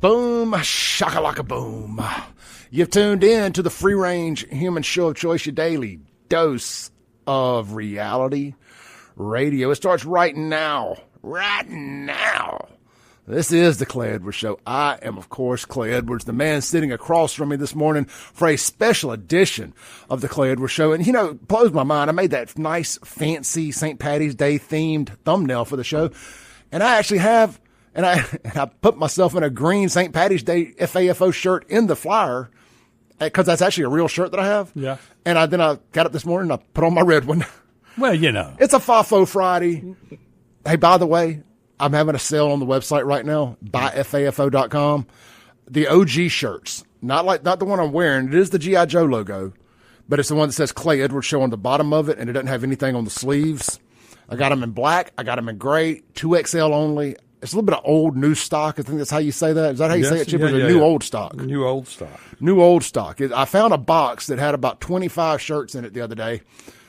Boom, shakalaka boom. You've tuned in to the free-range human show of choice, your daily dose of reality radio. It starts right now. Right now. This is the Clay Edwards Show. I am, of course, Clay Edwards, the man sitting across from me this morning for a special edition of the Clay Edwards Show. And, you know, it blows my mind. I made that nice, fancy St. Paddy's Day themed thumbnail for the show. And I actually have, and I put myself in a green St. Paddy's Day FAFO shirt in the flyer because that's actually a real shirt that I have. Yeah. And then I got up this morning and I put on my red one. Well, you know. It's a FAFO Friday. Hey, by the way, I'm having a sale on the website right now, buyfafo.com. The OG shirts, not the one I'm wearing. It is the G.I. Joe logo, but it's the one that says Clay Edwards Show on the bottom of it, and it doesn't have anything on the sleeves. I got them in black. I got them in gray, 2XL only. It's a little bit of old, new stock. I think that's how you say that. Is that how you say it, Chip? Yeah, New old stock? New old stock. New old stock. I found a box that had about 25 shirts in it the other day.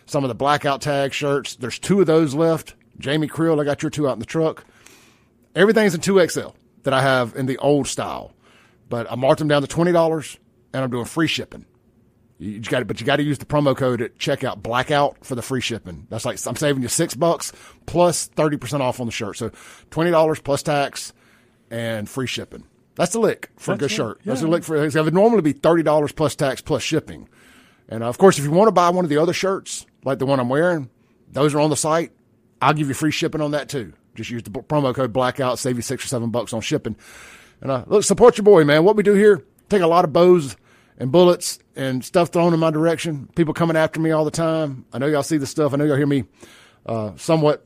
Some of the blackout tag shirts. There's 2 of those left. Jamie Creel, I got your 2 out in the truck. Everything's in 2XL that I have in the old style. But I marked them down to $20, and I'm doing free shipping. But you got to use the promo code at checkout, blackout, for the free shipping. That's like, I'm saving you $6 plus 30% off on the shirt. So $20 plus tax and free shipping. That's the lick for a good shirt. Yeah. That's the lick for it. It would normally be $30 plus tax plus shipping. And of course, if you want to buy one of the other shirts, like the one I'm wearing, those are on the site. I'll give you free shipping on that too. Just use the promo code blackout, save you $6 or $7 on shipping. And look, support your boy, man. What we do here, take a lot of bows and bullets and stuff thrown in my direction. People coming after me all the time. I know y'all see the stuff. I know y'all hear me somewhat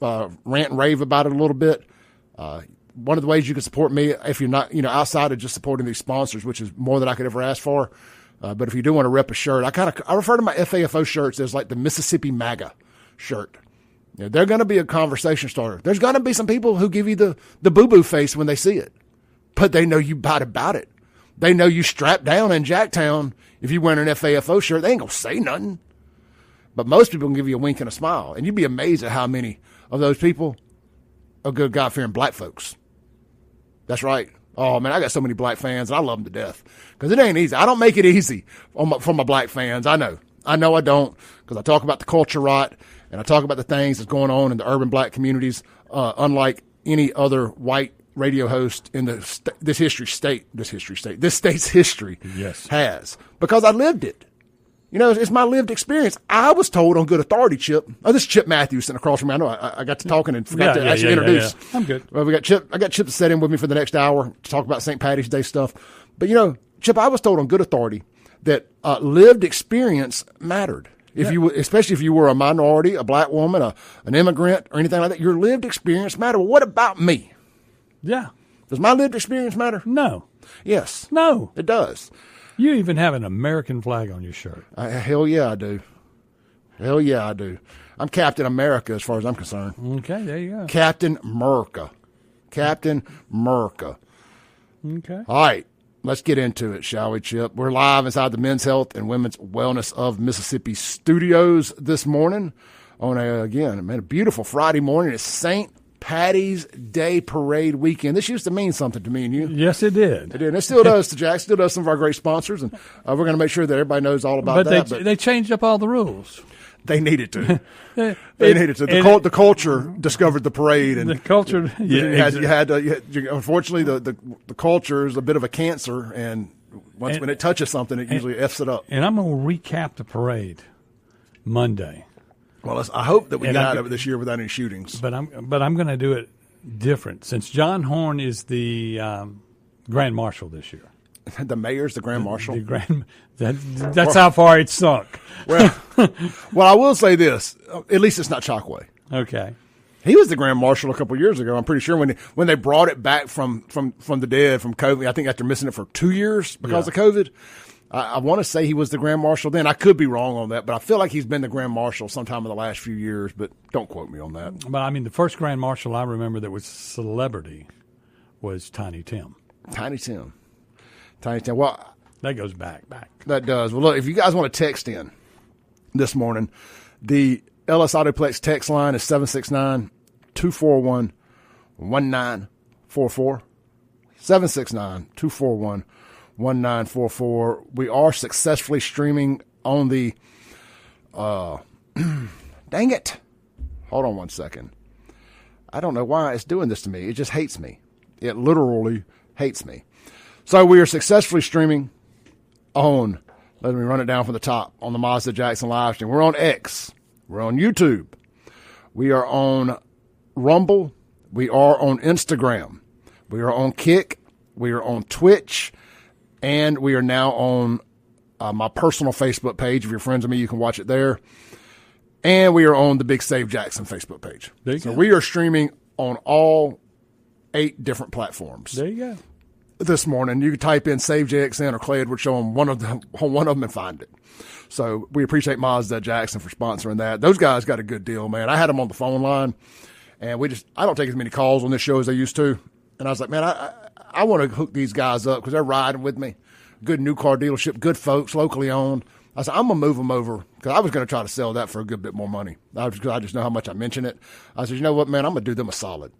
rant and rave about it a little bit. One of the ways you can support me, if you're not, outside of just supporting these sponsors, which is more than I could ever ask for. But if you do want to rep a shirt, I refer to my FAFO shirts as like the Mississippi MAGA shirt. They're going to be a conversation starter. There's going to be some people who give you the boo-boo face when they see it, but they know you bite about it. They know you strapped down in Jacktown. If you wear an FAFO shirt, they ain't going to say nothing. But most people can give you a wink and a smile, and you'd be amazed at how many of those people are good God-fearing black folks. That's right. Oh, man, I got so many black fans, and I love them to death because it ain't easy. I don't make it easy for my black fans. I know I don't, because I talk about the culture right. And I talk about the things that's going on in the urban black communities, unlike any other white radio host in this state's history has, because I lived it. It's my lived experience. I was told on good authority, Chip. Oh, this is Chip Matthews sitting across from me. I know I got to talking and forgot to actually introduce. Yeah. I'm good. Well, I got Chip to sit in with me for the next hour to talk about St. Paddy's Day stuff. But Chip, I was told on good authority that lived experience mattered. Especially if you were a minority, a black woman, an immigrant, or anything like that, your lived experience matter. Well, what about me? Yeah. Does my lived experience matter? No. Yes. No. It does. You even have an American flag on your shirt. Hell yeah, I do. Hell yeah, I do. I'm Captain America as far as I'm concerned. Okay, there you go. Captain America. Captain America. Okay. All right. Let's get into it, shall we, Chip? We're live inside the Men's Health and Women's Wellness of Mississippi studios this morning on a beautiful Friday morning. It's St. Paddy's Day Parade weekend. This used to mean something to me and you. Yes, it did. It did. And it still does to Jack. Still does some of our great sponsors, and we're going to make sure that everybody knows all about that. But they changed up all the rules. They needed to. They needed to. The culture discovered the parade, and the culture. Yeah, unfortunately, the culture is a bit of a cancer, and when it touches something, it usually f's it up. And I'm going to recap the parade Monday. Well, I hope that we get out of it this year without any shootings. But I'm going to do it different, since John Horn is the Grand Marshal this year. The mayor's the Grand Marshal. That's how far it's sunk. Well, I will say this: at least it's not Chokwe. Okay. He was the Grand Marshal a couple of years ago. I'm pretty sure when they brought it back from the dead from COVID. I think after missing it for 2 years because of COVID. I want to say he was the Grand Marshal then. I could be wrong on that, but I feel like he's been the Grand Marshal sometime in the last few years. But don't quote me on that. But I mean, the first Grand Marshal I remember that was celebrity was Tiny Tim. Tiny Tim. Well, that goes back. That does. Well, look, if you guys want to text in this morning, the LS Autoplex text line is 769-241-1944. 769-241-1944. We are successfully streaming on the dang it. Hold on one second. I don't know why it's doing this to me. It just hates me. It literally hates me. So we are successfully streaming on, let me run it down from the top, on the Mazda Jackson live stream. We're on X. We're on YouTube. We are on Rumble. We are on Instagram. We are on Kick. We are on Twitch. And we are now on my personal Facebook page. If you're friends with me, you can watch it there. And we are on the Big Save Jackson Facebook page. So we are streaming on all 8 different platforms. There you go. This morning, you can type in Save JXN or Clay Edwards Show on one of them and find it. So we appreciate Mazda Jackson for sponsoring that. Those guys got a good deal, man. I had them on the phone line, and I don't take as many calls on this show as I used to. And I was like, man, I want to hook these guys up because they're riding with me. Good new car dealership, good folks, locally owned. I said, I'm going to move them over because I was going to try to sell that for a good bit more money. I just know how much I mention it. I said, you know what, man, I'm going to do them a solid.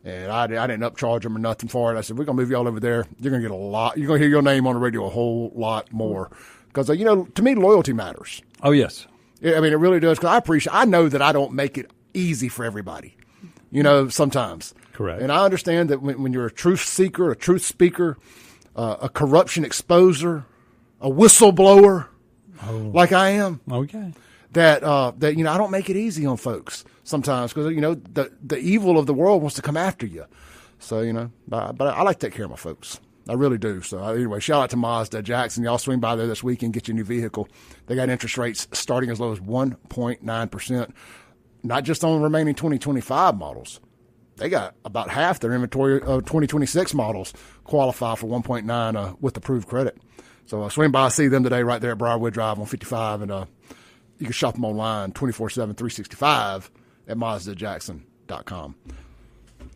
And I didn't upcharge them or nothing for it. I said, we're going to move y'all over there. You're going to get a lot. You're going to hear your name on the radio a whole lot more. Because, to me, loyalty matters. Oh, yes. I mean, it really does. Because I know that I don't make it easy for everybody, sometimes. Correct. And I understand that when you're a truth seeker, a truth speaker, a corruption exposer, a whistleblower, like I am. Okay. That I don't make it easy on folks sometimes because, the evil of the world wants to come after you. So, but I like to take care of my folks. I really do. So anyway, shout out to Mazda Jackson. Y'all swing by there this weekend, get your new vehicle. They got interest rates starting as low as 1.9%, not just on the remaining 2025 models. They got about half their inventory of 2026 models qualify for 1.9 with approved credit. So swing by, see them today right there at Briarwood Drive on 55, and you can shop them online 24/7, 365 at MazdaJackson.com.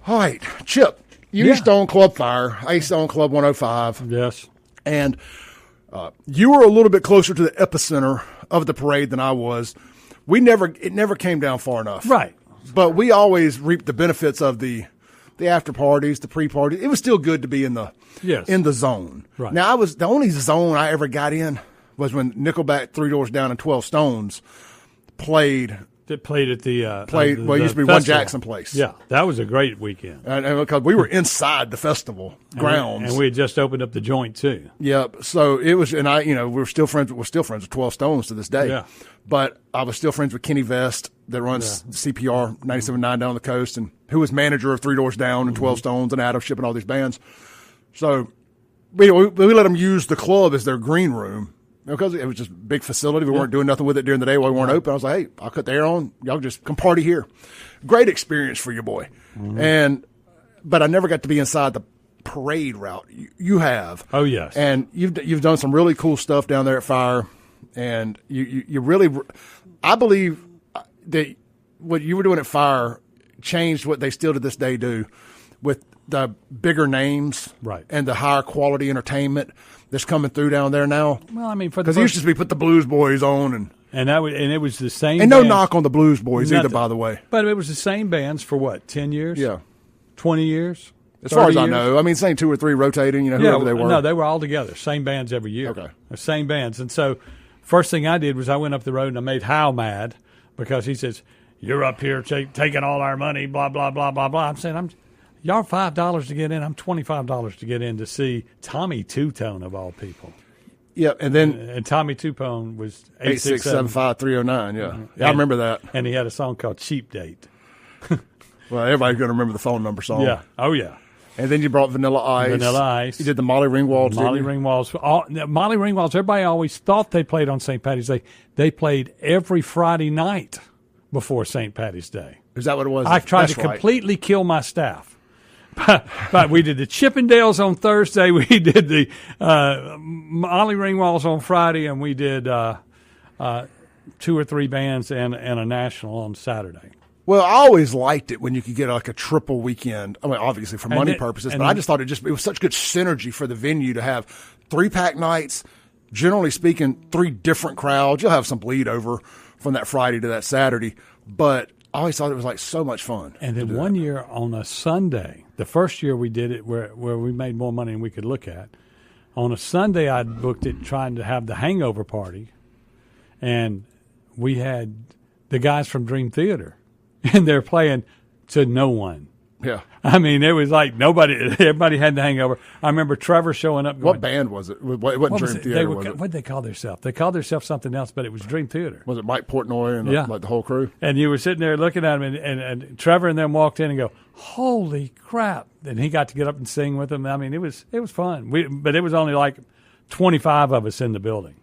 All right, Chip, you used to own Club Fire. I used to own Club 105. Yes. And you were a little bit closer to the epicenter of the parade than I was. It never came down far enough. Right. But we always reaped the benefits of the after parties, the pre-parties. It was still good to be in the zone. Right. Now, the only zone I ever got in was when Nickelback, 3 Doors Down and 12 Stones played. That played at the it used to be festival. One Jackson Place. Yeah, that was a great weekend. And because we were inside the festival grounds, and we had just opened up the joint too. Yep. So it was, and we're still friends. We're still friends with 12 Stones to this day. Yeah. But I was still friends with Kenny Vest that runs CPR 97.9 down on the coast, and who was manager of 3 Doors Down and 12 Stones and Adam shipping all these bands. So we let them use the club as their green room. Because it was just a big facility. We weren't doing nothing with it during the day while we weren't open. I was like, hey, I'll cut the air on. Y'all just come party here. Great experience for your boy. Mm-hmm. But I never got to be inside the parade route. You have. Oh, yes. And you've done some really cool stuff down there at Fire. And you really – I believe that what you were doing at Fire changed what they still to this day do with the bigger names and the higher quality entertainment that's coming through down there now. Well, I mean, because it used to be put the Blues Boys on, and it was the same. And no knock on the Blues Boys either, by the way. But it was the same bands for what, 10 years? Yeah, 20 years. As far as I know, I mean, same 2 or 3 rotating. Whoever they were. No, they were all together. Same bands every year. Okay, the same bands. And so, first thing I did was I went up the road and I made Hal mad because he says, "You're up here taking all our money." Blah blah blah blah blah. I'm saying y'all $5 to get in. I'm $25 to get in to see Tommy Two-Tone of all people. Yeah, and then Tommy Two-Tone was 8675309. Yeah, I remember that. And he had a song called "Cheap Date." Well, everybody's going to remember the phone number song. Yeah. Oh yeah. And then you brought Vanilla Ice. Vanilla Ice. You did the Molly Ringwalds. Molly Ringwalds. Everybody always thought they played on St. Paddy's Day. They played every Friday night before St. Paddy's Day. Is that what it was? I tried to completely kill my staff. But we did the Chippendales on Thursday. We did the Molly Ringwalds on Friday, and we did 2 or 3 bands and a national on Saturday. Well, I always liked it when you could get like a triple weekend. I mean, obviously for money purposes, but I just thought it was such good synergy for the venue to have 3-pack nights. Generally speaking, 3 different crowds. You'll have some bleed over from that Friday to that Saturday, but I always thought it was like so much fun. And then one year on a Sunday, the first year we did it where we made more money than we could look at. On a Sunday, I booked it trying to have the hangover party, and we had the guys from Dream Theater, and they're playing to no one. Yeah. I mean, it was like everybody had the hangover. I remember Trevor showing up. What band was it? It wasn't Dream Theater, was it? What did they call themselves? They called themselves something else, but it was Dream Theater. Was it Mike Portnoy and like the whole crew? And you were sitting there looking at him, and Trevor and them walked in and go, "Holy crap!" And he got to get up and sing with them. I mean, it was fun. But it was only like 25 of us in the building,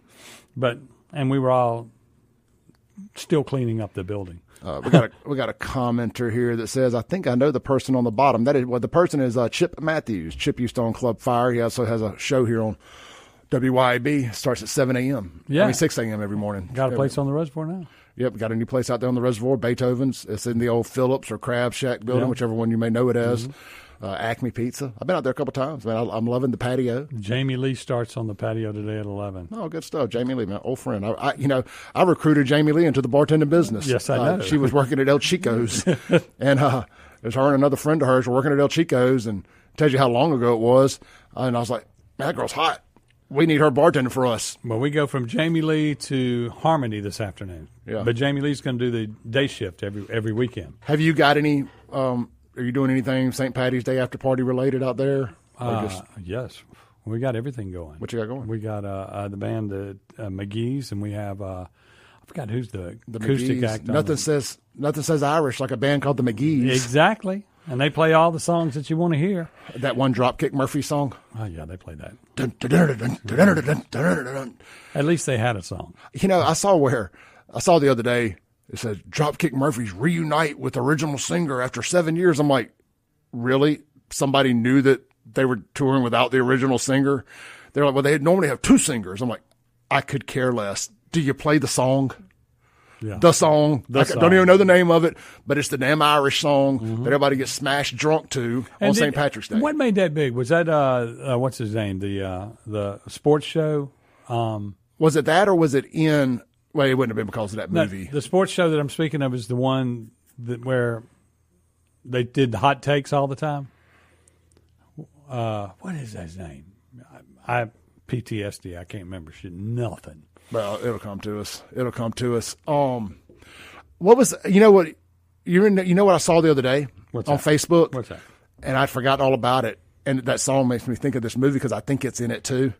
and we were all still cleaning up the building. We got a commenter here that says, "I think I know the person on the bottom." That is, the person is Chip Matthews. Chip used to own Club Fire. He also has a show here on WYAB. Starts at 7 a.m. Yeah, 6 a.m. every morning. Got a place on the reservoir now. Yep, got a new place out there on the reservoir. Beethoven's. It's in the old Phillips or Crab Shack building, whichever one you may know it as. Acme Pizza. I've been out there a couple times. Man, I'm loving the patio. Jamie Lee starts on the patio today at 11. Oh, good stuff. Jamie Lee, my old friend. I recruited Jamie Lee into the bartending business. Yes, I know. She was working at El Chico's, and it was her and another friend of hers were working at El Chico's, and tells you how long ago it was. And I was like, man, that girl's hot. We need her bartending for us. Well, we go from Jamie Lee to Harmony this afternoon. Yeah. But Jamie Lee's going to do the day shift every weekend. Have you got any? Are you doing anything St. Patty's Day after party related out there? Yes, we got everything going. What you got going? We got the band, the McGee's, and we have I forgot who's the acoustic McGee's. act. Nothing says Irish like a band called the McGee's. Exactly, and they play all the songs that you want to hear. That one Dropkick Murphy song. Oh yeah, they play that. Dun. At least they had a song. I saw the other day. It says Dropkick Murphys reunite with original singer after 7 years. I'm like, really? Somebody knew that they were touring without the original singer? They're like, well, they normally have two singers. I'm like, I could care less. Do you play the song? Yeah. The song. Don't even know the name of it, but it's the damn Irish song that everybody gets smashed drunk to on St. Patrick's Day. What made that big? Was that what's his name? The sports show? Was it that, or was it in? Well, it wouldn't have been because of that movie. The sports show that I'm speaking of is the one where they did the hot takes all the time. What is his name? I PTSD. I can't remember shit. Nothing. Well, it'll come to us. What was what I saw the other day on Facebook? What's that? And I'd forgotten all about it. And that song makes me think of this movie because I think it's in it too.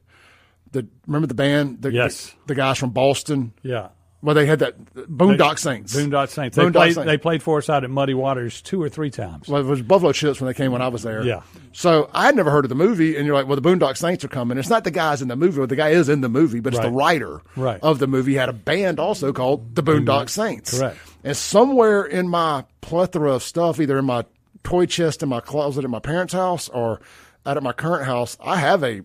Remember the band? Yes. The guys from Boston. Yeah. Well, they had that Boondock Saints. Boondock Saints. They played for us out at Muddy Waters 2 or 3 times. Well, it was Buffalo Chips when they came when I was there. Yeah. So I had never heard of the movie, and you're like, well, the Boondock Saints are coming. It's not the guys in the movie. Well, the guy is in the movie, but it's the writer of the movie had a band also called the Boondock Saints. Correct. And somewhere in my plethora of stuff, either in my toy chest in my closet at my parents' house or out at my current house, I have a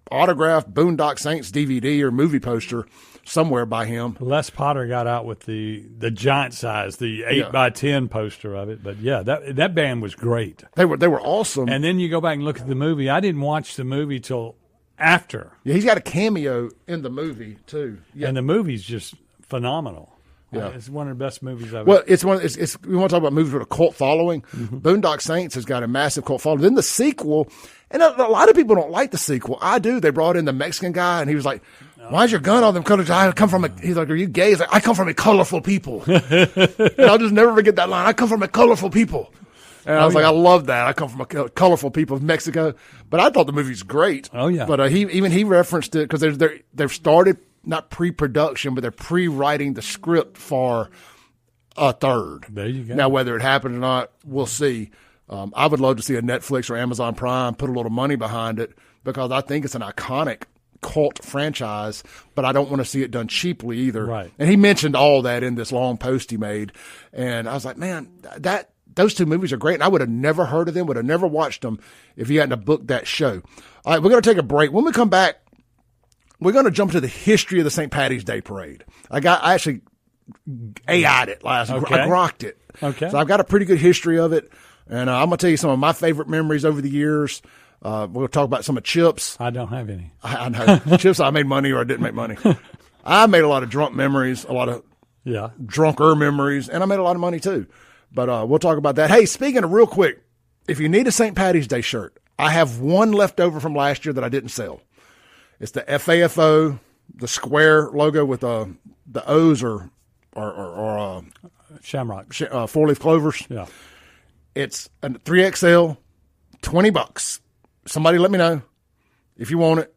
autographed Boondock Saints DVD or movie poster somewhere by him. Les Potter got out with the giant size, the 8x10 poster of it. But yeah, that band was great. They were awesome. And then you go back and look at the movie. I didn't watch the movie till after. Yeah, he's got a cameo in the movie too. Yeah. And the movie's just phenomenal. Yeah, it's one of the best movies I've. Well, it's one. It's we want to talk about movies with a cult following. Boondock Saints has got a massive cult following. Then the sequel, and a lot of people don't like the sequel. I do. They brought in the Mexican guy, and he was like, "Why's your gun on them colors? I come from a." He's like, "Are you gay?" He's like, "I come from a colorful people." And I'll just never forget that line. I come from a colorful people. And I was like, I love that. I come from a colorful people of Mexico. But I thought the movie's great. Oh yeah. But he referenced it because they've started. Not pre-production, but they're pre-writing the script for a third. There you go. Now, whether it happened or not, we'll see. I would love to see a Netflix or Amazon Prime put a little money behind it because I think it's an iconic cult franchise, but I don't want to see it done cheaply either. Right. And he mentioned all that in this long post he made. And I was like, man, those two movies are great. And I would have never heard of them, would have never watched them if he hadn't booked that show. All right, we're going to take a break. When we come back, we're going to jump to the history of the St. Patty's Day Parade. I actually AI'd it last week. I grokked it. Okay. So I've got a pretty good history of it. And I'm going to tell you some of my favorite memories over the years. We'll talk about some of Chips. I don't have any. I know. Chips, I made money or I didn't make money. I made a lot of drunk memories, a lot of drunker memories, and I made a lot of money too. But we'll talk about that. Hey, speaking of real quick, if you need a St. Paddy's Day shirt, I have one left over from last year that I didn't sell. It's the FAFO, the square logo with the O's or Shamrock. 4-leaf clovers. Yeah. It's a 3XL, $20. Somebody let me know if you want it.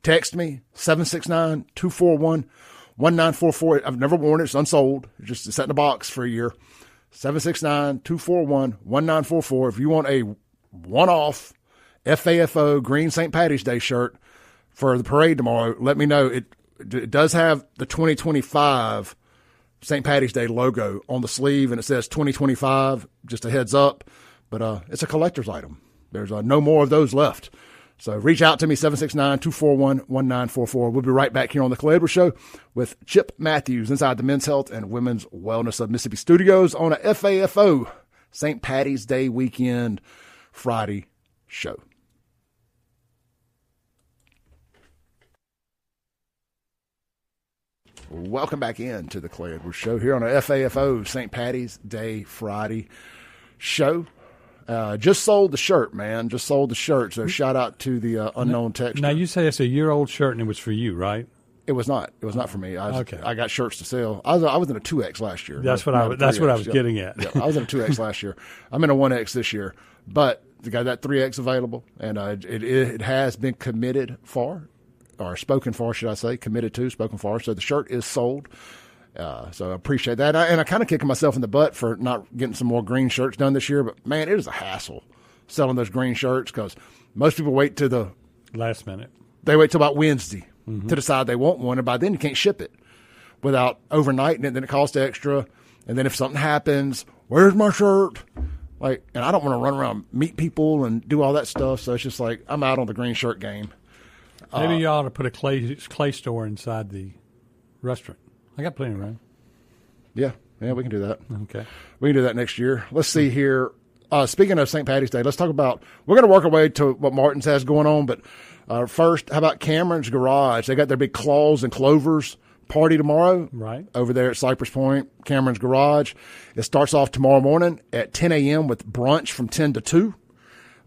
Text me, 769-241-1944. I've never worn it. It's unsold. It's sat in a box for a year. 769-241-1944. If you want a one-off FAFO green St. Paddy's Day shirt for the parade tomorrow, let me know. It does have the 2025 St. Paddy's Day logo on the sleeve, and it says 2025, just a heads up. But it's a collector's item. There's no more of those left. So reach out to me, 769-241-1944. We'll be right back here on the Clay Edwards Show with Chip Matthews inside the Men's Health and Women's Wellness of Mississippi Studios on a FAFO St. Paddy's Day weekend Friday show. Welcome back in to the Clay Edwards Show here on a FAFO St. Paddy's Day Friday show. Just sold the shirt, man. Just sold the shirt. So shout out to the unknown texter. Now, you say it's a year-old shirt and it was for you, right? It was not. It was not for me. Okay. I got shirts to sell. I was in a 2X last year. That's what I was getting at. Yeah, I was in a 2X last year. I'm in a 1X this year. But they got that 3X available, and it has been committed for, or spoken for, should I say, committed to, spoken for. So the shirt is sold. So I appreciate that. And I kind of kicking myself in the butt for not getting some more green shirts done this year. But, man, it is a hassle selling those green shirts because most people wait to the last minute. They wait till about Wednesday to decide they want one. And by then you can't ship it without overnighting it. Then it costs extra. And then if something happens, where's my shirt? And I don't want to run around, meet people and do all that stuff. So it's just like I'm out on the green shirt game. Maybe you ought to put a clay store inside the restaurant. I got plenty of room. Yeah, we can do that. Okay. We can do that next year. Let's see here. Speaking of St. Paddy's Day, let's talk about – we're going to work our way to what Martin's has going on. But first, how about Cameron's Garage? They got their big Claws and Clovers party tomorrow. Right. Over there at Cypress Point, Cameron's Garage. It starts off tomorrow morning at 10 a.m. with brunch from 10 to 2.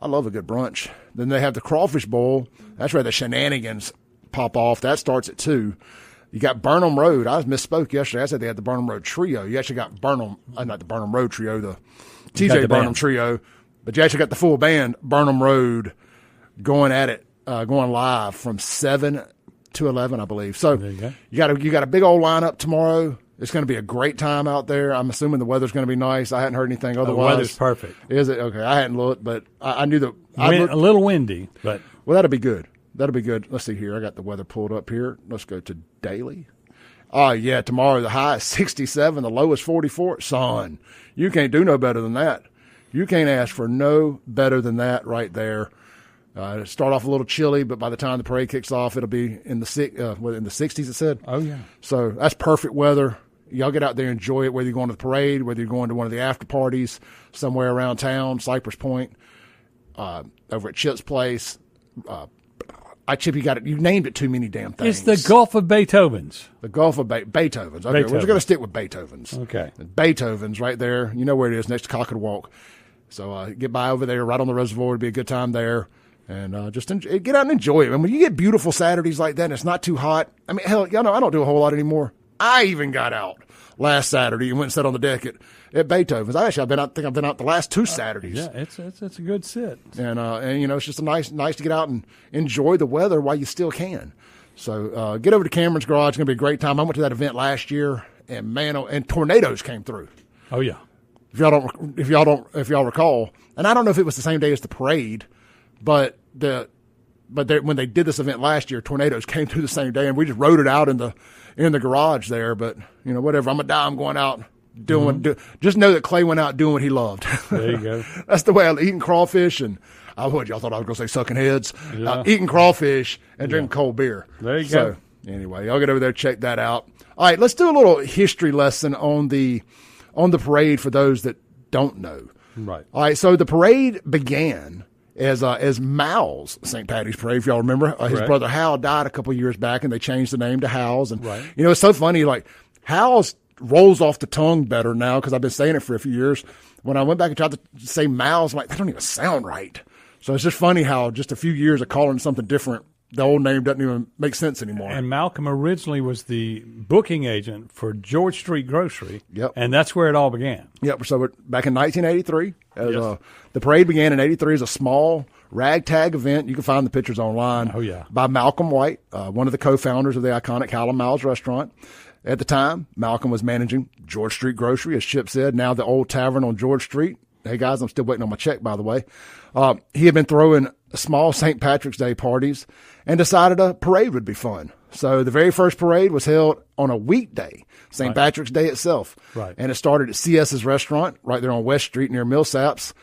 I love a good brunch. Then they have the Crawfish Bowl. That's where the shenanigans pop off. That starts at 2. You got Burnham Road. I misspoke yesterday. I said they had the Burnham Road Trio. You actually got Burnham, not the Burnham Road Trio, the TJ Burnham Trio. But you actually got the full band, Burnham Road, going at it, going live from 7 to 11, I believe. So you got a big old lineup tomorrow. It's going to be a great time out there. I'm assuming the weather's going to be nice. I hadn't heard anything otherwise. The weather's perfect. Is it? Okay. I hadn't looked, but I knew that. A little windy, but. Well, that'll be good. That'll be good. Let's see here. I got the weather pulled up here. Let's go to daily. Oh, yeah, tomorrow the high is 67, the low is 44. Son, you can't do no better than that. You can't ask for no better than that right there. It'll start off a little chilly, but by the time the parade kicks off, it'll be in the 60s, it said. Oh, yeah. So that's perfect weather. Y'all get out there and enjoy it, whether you're going to the parade, whether you're going to one of the after parties somewhere around town, Cypress Point, over at Chip's Place. Chip, you named it too many damn things. It's the Gulf of Beethoven's. The Gulf of Beethoven's. Okay, we're just going to stick with Beethoven's. Okay. Beethoven's right there. You know where it is, next to Cockett Walk. So get by over there, right on the reservoir. It'll be a good time there. And just get out and enjoy it. And when you get beautiful Saturdays like that and it's not too hot, I mean, hell, y'all know I don't do a whole lot anymore. I even got out last Saturday and went and sat on the deck at Beethoven's. I've been out the last 2 Saturdays. Yeah, it's a good sit. And it's just nice to get out and enjoy the weather while you still can. So get over to Cameron's Garage. It's going to be a great time. I went to that event last year, and man, and tornadoes came through. Oh yeah. If y'all recall, and I don't know if it was the same day as the parade, but when they did this event last year, tornadoes came through the same day, and we just rode it out in the garage there. But whatever. I'm going out. Just know that Clay went out doing what he loved. There you go. That's the way I eating crawfish and y'all thought I was going to say sucking heads. Yeah. Eating crawfish and drinking cold beer. There you go. Anyway, y'all get over there, check that out. All right, let's do a little history lesson on the parade for those that don't know. Right. All right, so the parade began as Mal's St. Paddy's Parade, if y'all remember. His brother Hal died a couple of years back, and they changed the name to Hal's. And right. it's so funny, like Hal's rolls off the tongue better now because I've been saying it for a few years. When I went back and tried to say Mal's, I'm like, that don't even sound right. So it's just funny how just a few years of calling something different, the old name doesn't even make sense anymore. And Malcolm originally was the booking agent for George Street Grocery. Yep. And that's where it all began. Yep. So back in 1983, the parade began in 83 as a small ragtag event. You can find the pictures online. Oh, yeah. By Malcolm White, one of the co-founders of the iconic Hal and Mal's restaurant. At the time, Malcolm was managing George Street Grocery, as Chip said, now the old tavern on George Street. Hey, guys, I'm still waiting on my check, by the way. He had been throwing small St. Patrick's Day parties and decided a parade would be fun. So the very first parade was held on a weekday, St. Patrick's Day itself. Right. And it started at CS's restaurant right there on West Street near Millsaps.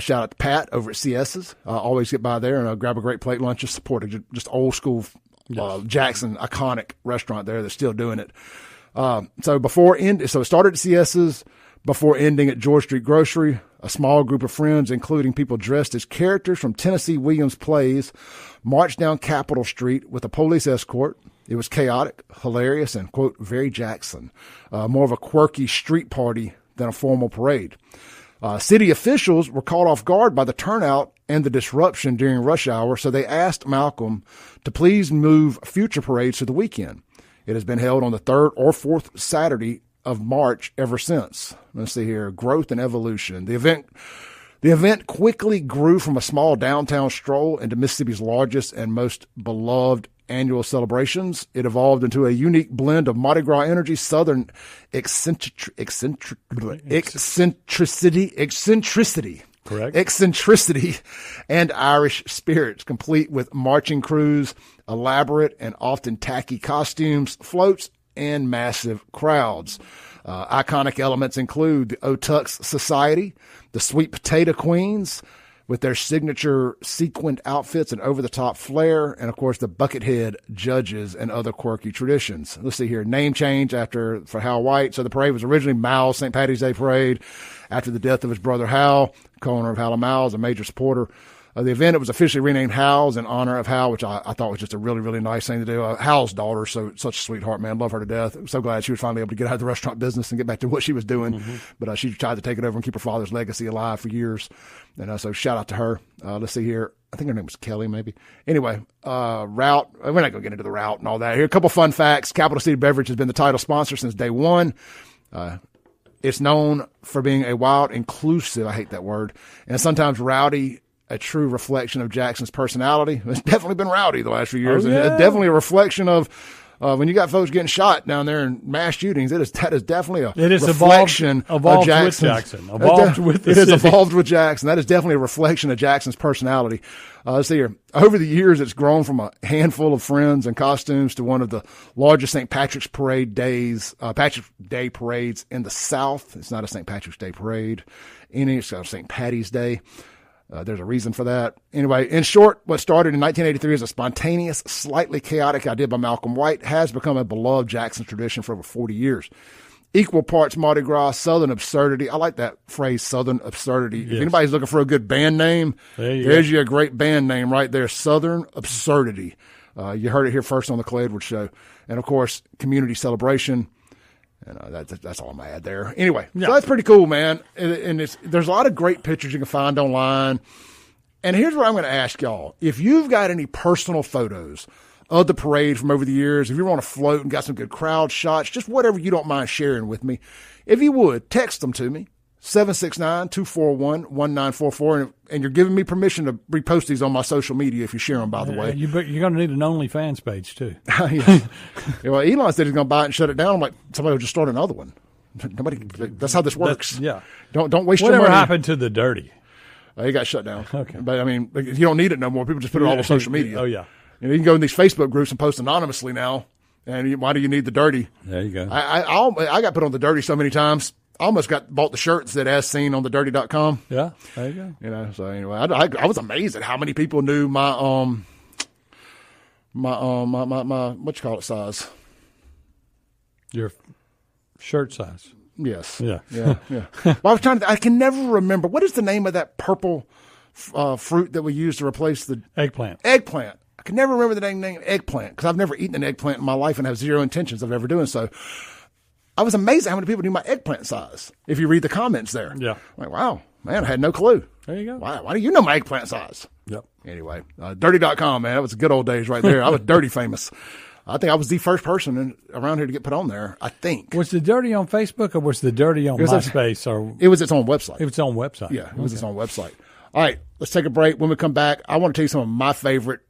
Shout out to Pat over at CS's. Always get by there and grab a great plate lunch. Just support just old school Jackson iconic restaurant there that's still doing it. So it started at CS's before ending at George Street Grocery. A small group of friends, including people dressed as characters from Tennessee Williams plays, marched down Capitol Street with a police escort. It was chaotic, hilarious, and, quote, very Jackson. More of a quirky street party than a formal parade. City officials were caught off guard by the turnout and the disruption during rush hour, so they asked Malcolm to please move future parades to the weekend. It has been held on the third or fourth Saturday of March ever since. Let's see here. Growth and evolution. The event quickly grew from a small downtown stroll into Mississippi's largest and most beloved annual celebrations. It evolved into a unique blend of Mardi Gras energy, Southern eccentricity. Correct. Eccentricity and Irish spirits, complete with marching crews, elaborate and often tacky costumes, floats, and massive crowds. Iconic elements include the Otucks Society, the Sweet Potato Queens, with their signature sequined outfits and over-the-top flair, and, of course, the Buckethead Judges and other quirky traditions. Let's see here. Name change for Hal White. So the parade was originally Mal's St. Paddy's Day Parade. After the death of his brother Hal, co-owner of Hal and Mal's, a major supporter of the event, it was officially renamed Hal's in honor of Hal, which I thought was just a really, really nice thing to do. Hal's daughter, such a sweetheart, man. Love her to death. I'm so glad she was finally able to get out of the restaurant business and get back to what she was doing. Mm-hmm. But she tried to take it over and keep her father's legacy alive for years. And so shout out to her. Let's see here. I think her name was Kelly, maybe. Anyway, route. We're not going to get into the route and all that. Here, a couple fun facts. Capital City Beverage has been the title sponsor since day one. It's known for being a wild, inclusive, I hate that word, and sometimes rowdy, a true reflection of Jackson's personality. It's definitely been rowdy the last few years. Oh, yeah. It's definitely a reflection of when you got folks getting shot down there in mass shootings. That is definitely a reflection of Jackson. Evolved with the city. It has evolved with Jackson. That is definitely a reflection of Jackson's personality. Let's see here. Over the years, it's grown from a handful of friends and costumes to one of the largest St. Patrick's Patrick's Day parades in the South. It's not a St. Patrick's Day parade. It's a St. Paddy's Day. There's a reason for that. Anyway, in short, what started in 1983 as a spontaneous, slightly chaotic idea by Malcolm White has become a beloved Jackson tradition for over 40 years. Equal parts Mardi Gras, Southern absurdity. I like that phrase, Southern absurdity. Yes. If anybody's looking for a good band name, there's you a great band name right there, Southern absurdity. You heard it here first on the Clay Edwards Show. And, of course, community celebration. And that's all I'm going to add there. Anyway, So that's pretty cool, man. And there's a lot of great pictures you can find online. And here's what I'm going to ask y'all. If you've got any personal photos of the parade from over the years, if you're on a float and got some good crowd shots, just whatever you don't mind sharing with me, if you would, text them to me, 769-241-1944. And you're giving me permission to repost these on my social media if you share them, by the way. You're going to need an OnlyFans page, too. Well, Elon said he's going to buy it and shut it down. I'm like, somebody will just start another one. That's how this works. Don't waste your money. Whatever happened to the dirty? He got shut down. Okay. But, I mean, you don't need it no more. People just put it all on social media. Oh, yeah. You can go in these Facebook groups and post anonymously now. And why do you need the dirty? There you go. I got put on the dirty so many times. I almost bought the shirt that said "as seen on thedirty.com." Yeah, there you go. So anyway, I was amazed at how many people knew my what you call it size. Your shirt size. Yes. Yeah. Well, I was I can never remember what is the name of that purple fruit that we use to replace the eggplant. Eggplant. I can never remember the name eggplant because I've never eaten an eggplant in my life and have zero intentions of ever doing so. I was amazed at how many people knew my eggplant size. If you read the comments there. Yeah. I'm like, wow, man, I had no clue. There you go. Wow, why do you know my eggplant size? Yep. Anyway, dirty.com, man. That was the good old days right there. I was dirty famous. I think I was the first person around here to get put on there, I think. Was the dirty on Facebook or was the dirty on MySpace? It was its own website. It was its own website. Yeah, it was its own website. All right, let's take a break. When we come back, I want to tell you some of my favorite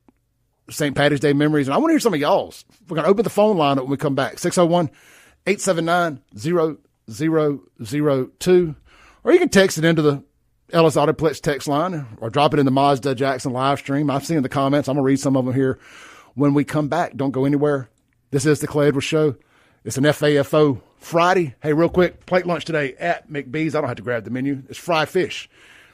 St. Paddy's Day memories, and I want to hear some of y'all's. We're going to open the phone line up when we come back. 601-879-0002. Or you can text it into the Ellis Autoplex text line or drop it in the Mazda Jackson live stream. I've seen the comments. I'm going to read some of them here when we come back. Don't go anywhere. This is the Clay Edwards Show. It's an FAFO Friday. Hey, real quick, plate lunch today at McBee's. I don't have to grab the menu. It's fried fish.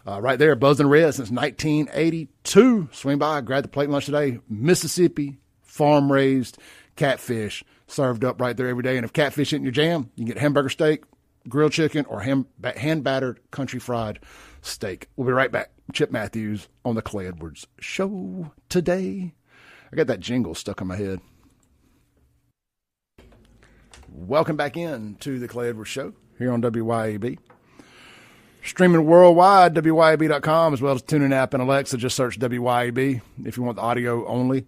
Right there, buzzing red since 1982. Swing by, grab the plate lunch today. Mississippi, farm-raised catfish served up right there every day. And if catfish isn't your jam, you can get hamburger steak, grilled chicken, or hand-battered country fried steak. We'll be right back. Chip Matthews on the Clay Edwards Show today. I got that jingle stuck in my head. Welcome back in to the Clay Edwards Show here on WYAB. Streaming worldwide, WYAB.com, as well as TuneIn app and Alexa. Just search WYAB if you want the audio only.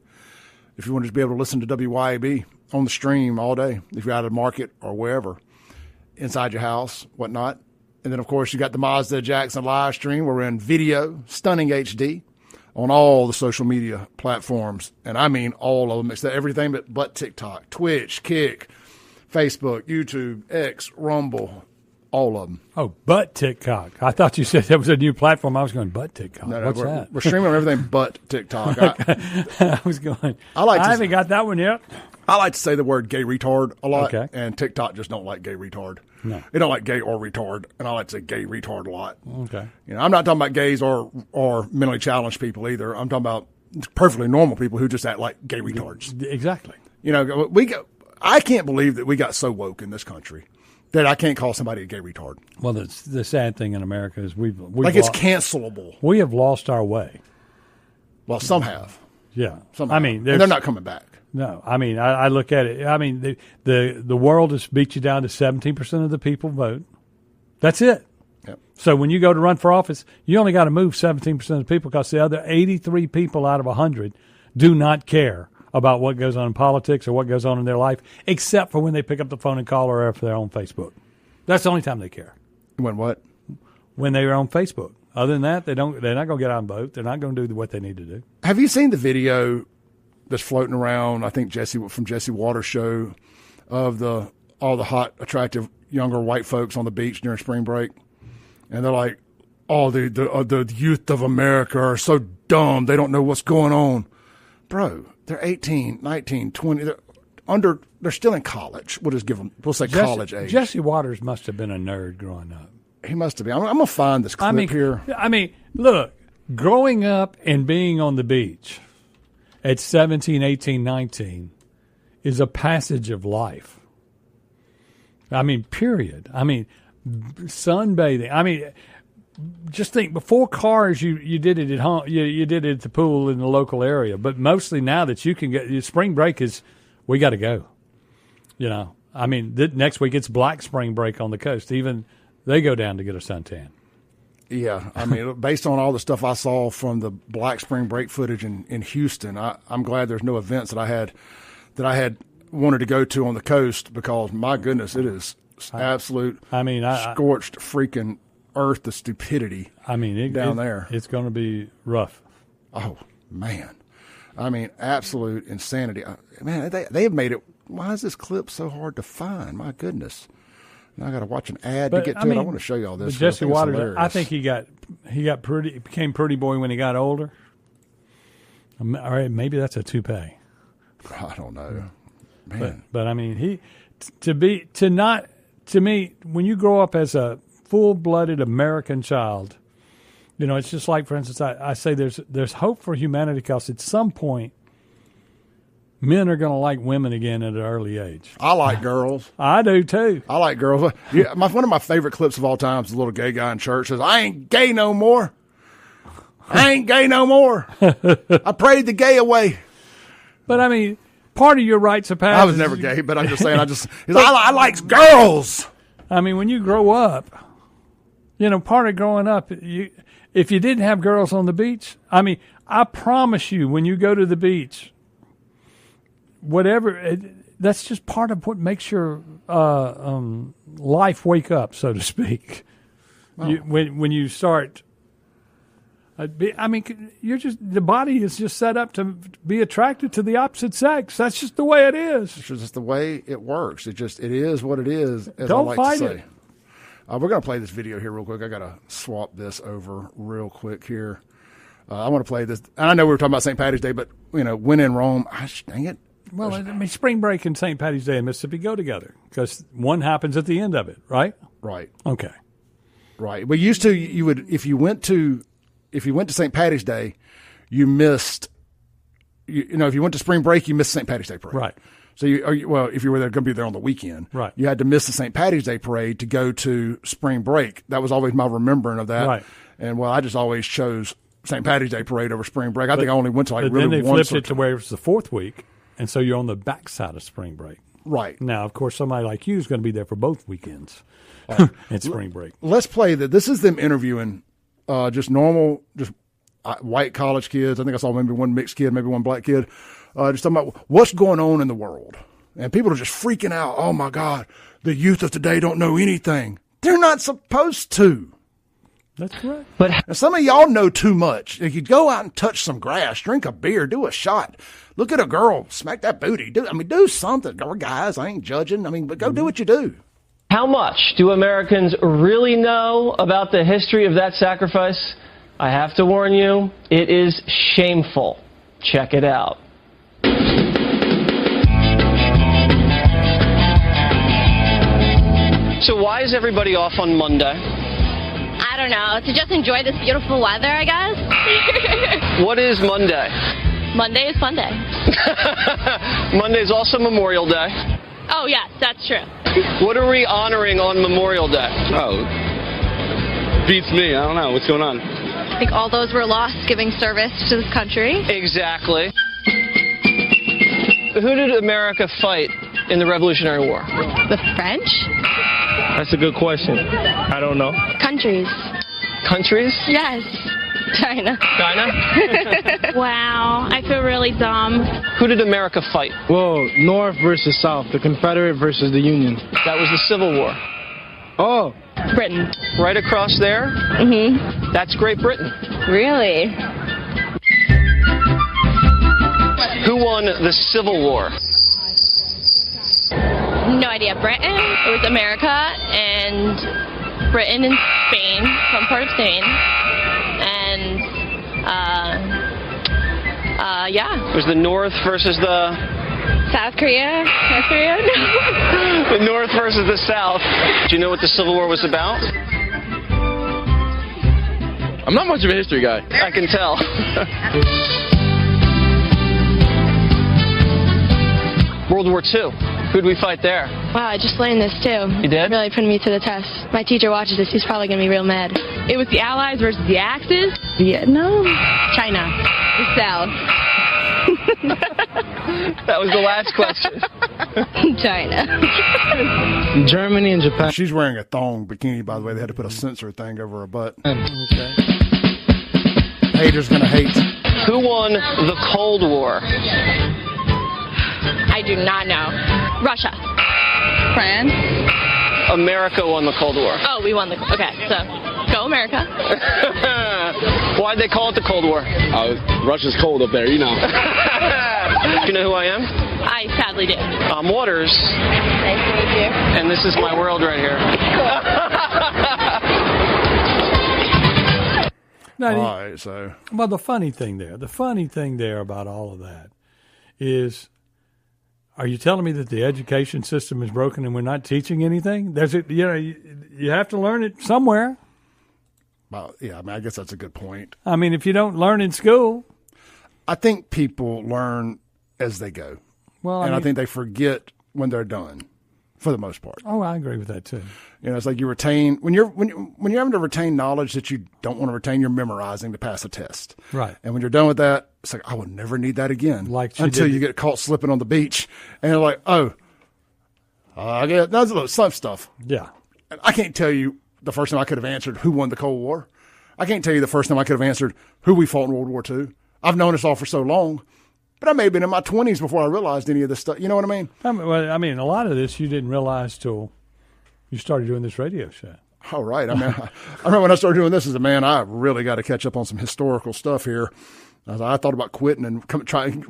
If you want to just be able to listen to WYAB on the stream all day, if you're out of the market or wherever, inside your house, whatnot. And then, of course, you got the Mazda Jackson live stream. We're in video, stunning HD, on all the social media platforms. And I mean all of them. It's everything but TikTok, Twitch, Kick, Facebook, YouTube, X, Rumble, all of them. Oh, but TikTok. I thought you said that was a new platform. I was going, but TikTok. No, what's that? We're streaming on everything but TikTok. I was going, I haven't got that one yet. I like to say the word gay retard a lot, okay. And TikTok just don't like gay retard. No. They don't like gay or retard, and I like to say gay retard a lot. Okay. You know, I'm not talking about gays or mentally challenged people either. I'm talking about perfectly normal people who just act like gay retards. Exactly. You know, I can't believe that we got so woke in this country that I can't call somebody a gay retard. Well, the sad thing in America is we've it's cancelable. We have lost our way. Well, some have. Yeah. Some I have. mean, and they're not coming back. No, I mean, I look at it. I mean, the world has beat you down to 17% of the people vote. That's it. Yep. So when you go to run for office, you only got to move 17% of the people because the other 83 people out of 100 do not care about what goes on in politics or what goes on in their life, except for when they pick up the phone and call or if they're on Facebook. That's the only time they care. When what? When they are on Facebook. Other than that, they're not going to get out and vote. They're not going to do what they need to do. Have you seen the video that's floating around, I think from Jesse Waters' show, of all the hot, attractive, younger white folks on the beach during spring break? And they're like, oh, the youth of America are so dumb. They don't know what's going on. Bro, they're 18, 19, 20. They're still in college. We'll say college age. Jesse Waters must have been a nerd growing up. He must have been. I'm going to find this clip here. I mean, look, growing up and being on the beach at 17, 18, 19 is a passage of life. I mean, period. I mean, sunbathing. I mean, just think, before cars, you did it at home. You did it at the pool in the local area. But mostly now that you can get, spring break is, we got to go. You know, I mean, next week it's black spring break on the coast. Even they go down to get a suntan. Yeah, I mean, based on all the stuff I saw from the black spring break footage in Houston, I'm glad there's no events that I had wanted to go to on the coast, because my goodness, it is absolute. I mean, scorched freaking earth, the stupidity. I mean, down there, it's going to be rough. Oh man, I mean, absolute insanity. Man, they have made it. Why is this clip so hard to find? My goodness. Now I got to watch an ad to get to it. I want to show you all this. Jesse Waters, I think he became pretty boy when he got older. All right, maybe that's a toupee. I don't know, man. But I mean, to me, when you grow up as a full-blooded American child, you know, it's just like, for instance, I say there's hope for humanity, because at some point, men are going to like women again at an early age. I like girls. I do too. I like girls. Yeah, one of my favorite clips of all time is the little gay guy in church says, "I ain't gay no more. I ain't gay no more. I prayed the gay away." But I mean, part of your rites of passage. I was never gay, but I'm just saying, I likes girls. I mean, when you grow up, part of growing up, if you didn't have girls on the beach, I mean, I promise you, when you go to the beach, that's just part of what makes your life wake up, so to speak. Oh. When you start, the body is just set up to be attracted to the opposite sex. That's just the way it is. It's just the way it works. It is what it is. As Don't I like fight to say. it. We're going to play this video here real quick. I got to swap this over real quick here. I want to play this. I know we were talking about St. Patty's Day, but when in Rome, dang it. Well, I mean, spring break and St. Patty's Day in Mississippi go together because one happens at the end of it, right? Right. Okay. Right. But used to, you would, if you went to St. Patty's Day, you missed, if you went to spring break, you missed St. Patty's Day parade. Right. So if you were going to be there on the weekend, right, you had to miss the St. Patty's Day parade to go to spring break. That was always my remembering of that. Right. And I just always chose St. Patty's Day parade over spring break. I think I only went to really one. Then they flipped it to where it was the fourth week, and so you're on the backside of spring break. Right. Now, of course, somebody like you is going to be there for both weekends at spring break. Let's play that. This is them interviewing just normal, white college kids. I think I saw maybe one mixed kid, maybe one black kid. Just talking about what's going on in the world. And people are just freaking out. Oh, my God, the youth of today don't know anything. They're not supposed to. That's correct. But some of y'all know too much. If you go out and touch some grass, drink a beer, do a shot, look at a girl, smack that booty. Do something. Or guys, I ain't judging. But go do what you do. How much do Americans really know about the history of that sacrifice? I have to warn you, it is shameful. Check it out. So why is everybody off on Monday? I don't know. To just enjoy this beautiful weather, I guess. What is Monday? Monday is fun day. Monday is also Memorial Day. Oh, yes, that's true. What are we honoring on Memorial Day? Oh, beats me. I don't know. What's going on? I think all those were lost giving service to this country. Exactly. Who did America fight in the Revolutionary War? The French? That's a good question. I don't know. Countries. Countries? Yes. China. China? Wow, I feel really dumb. Who did America fight? Well, North versus South, the Confederate versus the Union. That was the Civil War. Oh. Britain. Right across there? Mm-hmm. That's Great Britain. Really? Who won the Civil War? No idea. Britain? It was America and Britain and Spain, some part of Spain. And, yeah. It was the North versus the... South Korea? North Korea? The North versus the South. Do you know what the Civil War was about? I'm not much of a history guy. I can tell. World War II. Who'd we fight there? Wow, I just learned this too. You did? Really putting me to the test. My teacher watches this, he's probably going to be real mad. It was the Allies versus the Axis. Vietnam? China. The South. That was the last question. China. Germany and Japan. She's wearing a thong bikini, by the way. They had to put a sensor thing over her butt. Okay. Haters gonna hate. Who won the Cold War? I do not know. Russia. France. America won the Cold War. Oh, we won the... Okay, so go America. Why'd they call it the Cold War? Russia's cold up there, you know. Do you know who I am? I sadly do. I'm Waters. Nice to meet you. And this is my world right here. Now, All right, so. well, the funny thing there about all of that is, are you telling me that the education system is broken and we're not teaching anything? You have to learn it somewhere. Well, yeah, I guess that's a good point. I mean, if you don't learn in school. I think people learn as they go. Well, I think they forget when they're done. for the most part. Oh, I agree with that too. You know, it's like you retain when you're having to retain knowledge that you don't want to retain. You're memorizing to pass a test, Right. And when you're done with that, it's like I will never need that again. Like until you get caught slipping on the beach, and you're like, oh, I get that's a little some stuff. Yeah. And I can't tell you the first time I could have answered who won the Cold War. I can't tell you the first time I could have answered who we fought in World War II. I've known this all for so long. But I may have been in my 20s before I realized any of this stuff. You know what I mean? I mean, a lot of this you didn't realize till you started doing this radio show. Oh, right. I mean, I remember when I started doing this as a man, I really got to catch up on some historical stuff here. I thought about quitting and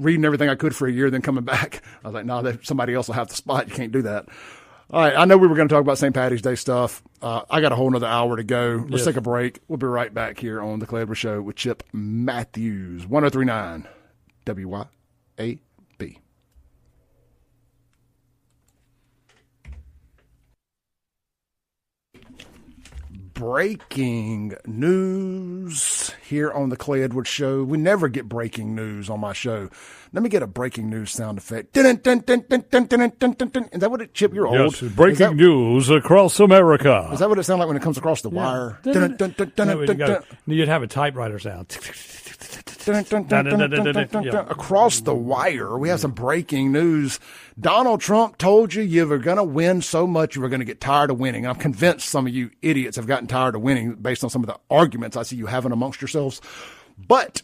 reading everything I could for a year, then coming back. I was like, no, somebody else will have the spot. You can't do that. All right. I know we were going to talk about St. Patty's Day stuff. I got a whole nother hour to go. Let's take a break. We'll be right back here on The Clay Edwards Show with Chip Matthews, 103.9 WYAB. Breaking news here on the Clay Edwards Show. We never get breaking news on my show. Let me get a breaking news sound effect. Dun, dun, dun, dun, dun, dun, dun, dun, dun. Is that what it, Chip? You're old. Yes, breaking news across America. Is that what it sounds like when it comes across the wire? Dun, dun, dun, dun, dun, dun. You'd have a typewriter sound. Across the wire, we have some breaking news. Donald Trump told you were going to win so much you were going to get tired of winning. I'm convinced some of you idiots have gotten tired of winning based on some of the arguments I see you having amongst yourselves. But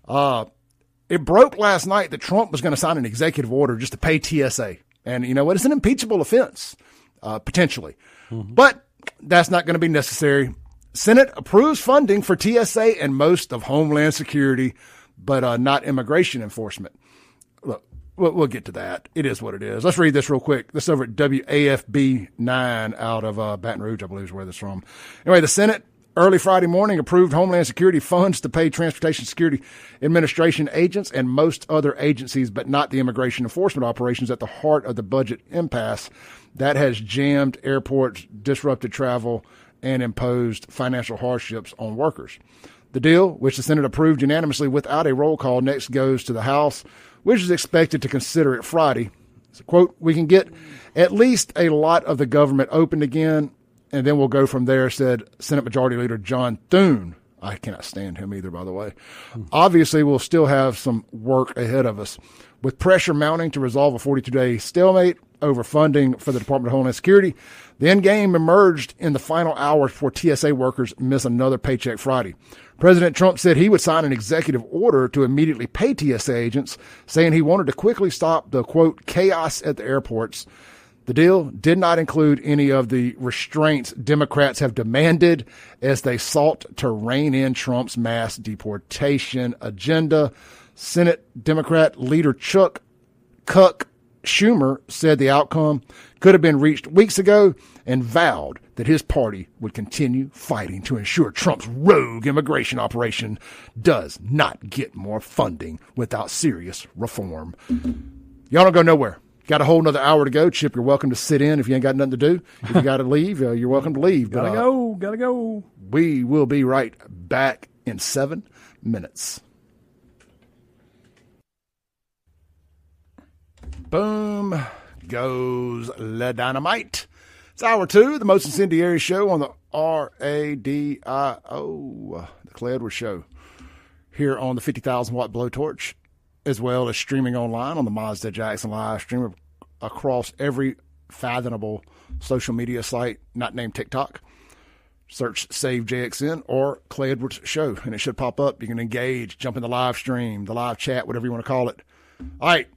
it broke last night that Trump was going to sign an executive order just to pay TSA. And you know what? It's an impeachable offense, potentially. Mm-hmm. But that's not going to be necessary. Senate approves funding for TSA and most of Homeland Security, but not immigration enforcement. Look, we'll get to that. It is what it is. Let's read this real quick. This is over at WAFB 9 out of Baton Rouge, I believe is where this is from. Anyway, the Senate early Friday morning approved Homeland Security funds to pay Transportation Security Administration agents and most other agencies, but not the immigration enforcement operations at the heart of the budget impasse that has jammed airports, disrupted travel, and imposed financial hardships on workers. The deal, which the Senate approved unanimously without a roll call, next goes to the House, which is expected to consider it Friday. So, quote, we can get at least a lot of the government opened again, and then we'll go from there, said Senate Majority Leader John Thune. I cannot stand him either, by the way. Obviously, we'll still have some work ahead of us. With pressure mounting to resolve a 42-day stalemate over funding for the Department of Homeland Security, the end game emerged in the final hours before TSA workers miss another paycheck Friday. President Trump said he would sign an executive order to immediately pay TSA agents, saying he wanted to quickly stop the, quote, chaos at the airports. The deal did not include any of the restraints Democrats have demanded as they sought to rein in Trump's mass deportation agenda. Senate Democrat leader Chuck Schumer said the outcome could have been reached weeks ago and vowed that his party would continue fighting to ensure Trump's rogue immigration operation does not get more funding without serious reform. Y'all don't go nowhere. Got a whole nother hour to go. Chip, you're welcome to sit in if you ain't got nothing to do. If you got to leave, you're welcome to leave. Gotta go. We will be right back in 7 minutes. Boom goes Le Dynamite. It's hour 2, the most incendiary show on the RADIO, the Clay Edwards Show, here on the 50,000-watt blowtorch, as well as streaming online on the Mazda Jackson live stream across every fathomable social media site not named TikTok. Search Save JXN or Clay Edwards Show, and it should pop up. You can engage, jump in the live stream, the live chat, whatever you want to call it. All right.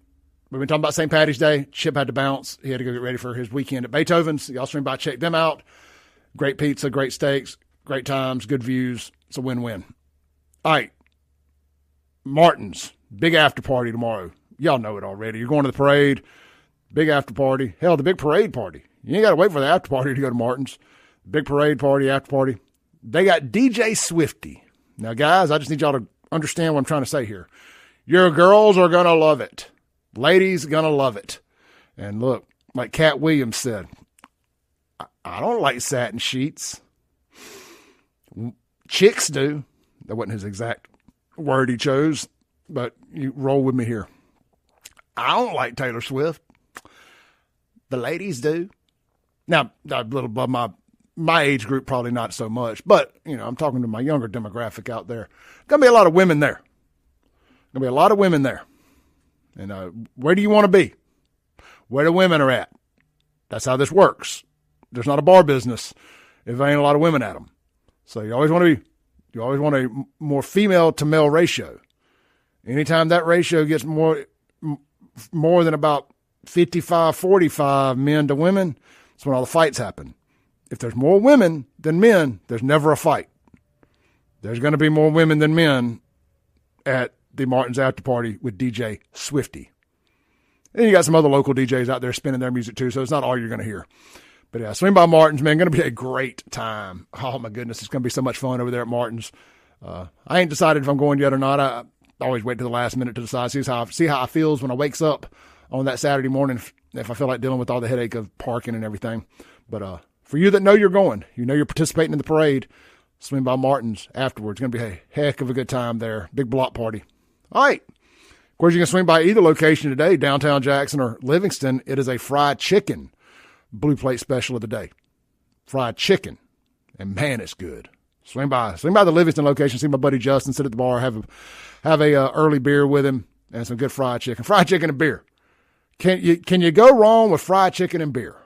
We've been talking about St. Patty's Day. Chip had to bounce. He had to go get ready for his weekend at Beethoven's. Y'all swing by, check them out. Great pizza, great steaks, great times, good views. It's a win-win. All right. Martin's, big after party tomorrow. Y'all know it already. You're going to the parade, big after party. Hell, the big parade party. You ain't got to wait for the after party to go to Martin's. Big parade party, after party. They got DJ Swifty. Now, guys, I just need y'all to understand what I'm trying to say here. Your girls are going to love it. Ladies going to love it. And look, like Cat Williams said, I don't like satin sheets. Chicks do. That wasn't his exact word he chose, but you roll with me here. I don't like Taylor Swift. The ladies do. Now, a little above my age group, probably not so much, but, I'm talking to my younger demographic out there. Going to be a lot of women there. Going to be a lot of women there. And where do you want to be? Where the women are at. That's how this works. There's not a bar business if there ain't a lot of women at them. So you always want a more female to male ratio. Anytime that ratio gets more than about 55-45 men to women, that's when all the fights happen. If there's more women than men, there's never a fight. There's going to be more women than men at the Martin's after party with DJ Swifty. And you got some other local DJs out there spinning their music too, so it's not all you're going to hear. But yeah, swing by Martin's, man, going to be a great time. Oh my goodness, it's going to be so much fun over there at Martin's. I ain't decided if I'm going yet or not. I always wait to the last minute to decide. See how I feels when I wakes up on that Saturday morning, if I feel like dealing with all the headache of parking and everything. But for you that know you're going, you're participating in the parade, swing by Martin's afterwards. It's going to be a heck of a good time there. Big block party. All right. Of course, you can swing by either location today, downtown Jackson or Livingston. It is a fried chicken blue plate special of the day. Fried chicken. And man, it's good. Swing by the Livingston location, see my buddy Justin, sit at the bar, have a early beer with him, and some good fried chicken. Fried chicken and beer. Can you go wrong with fried chicken and beer?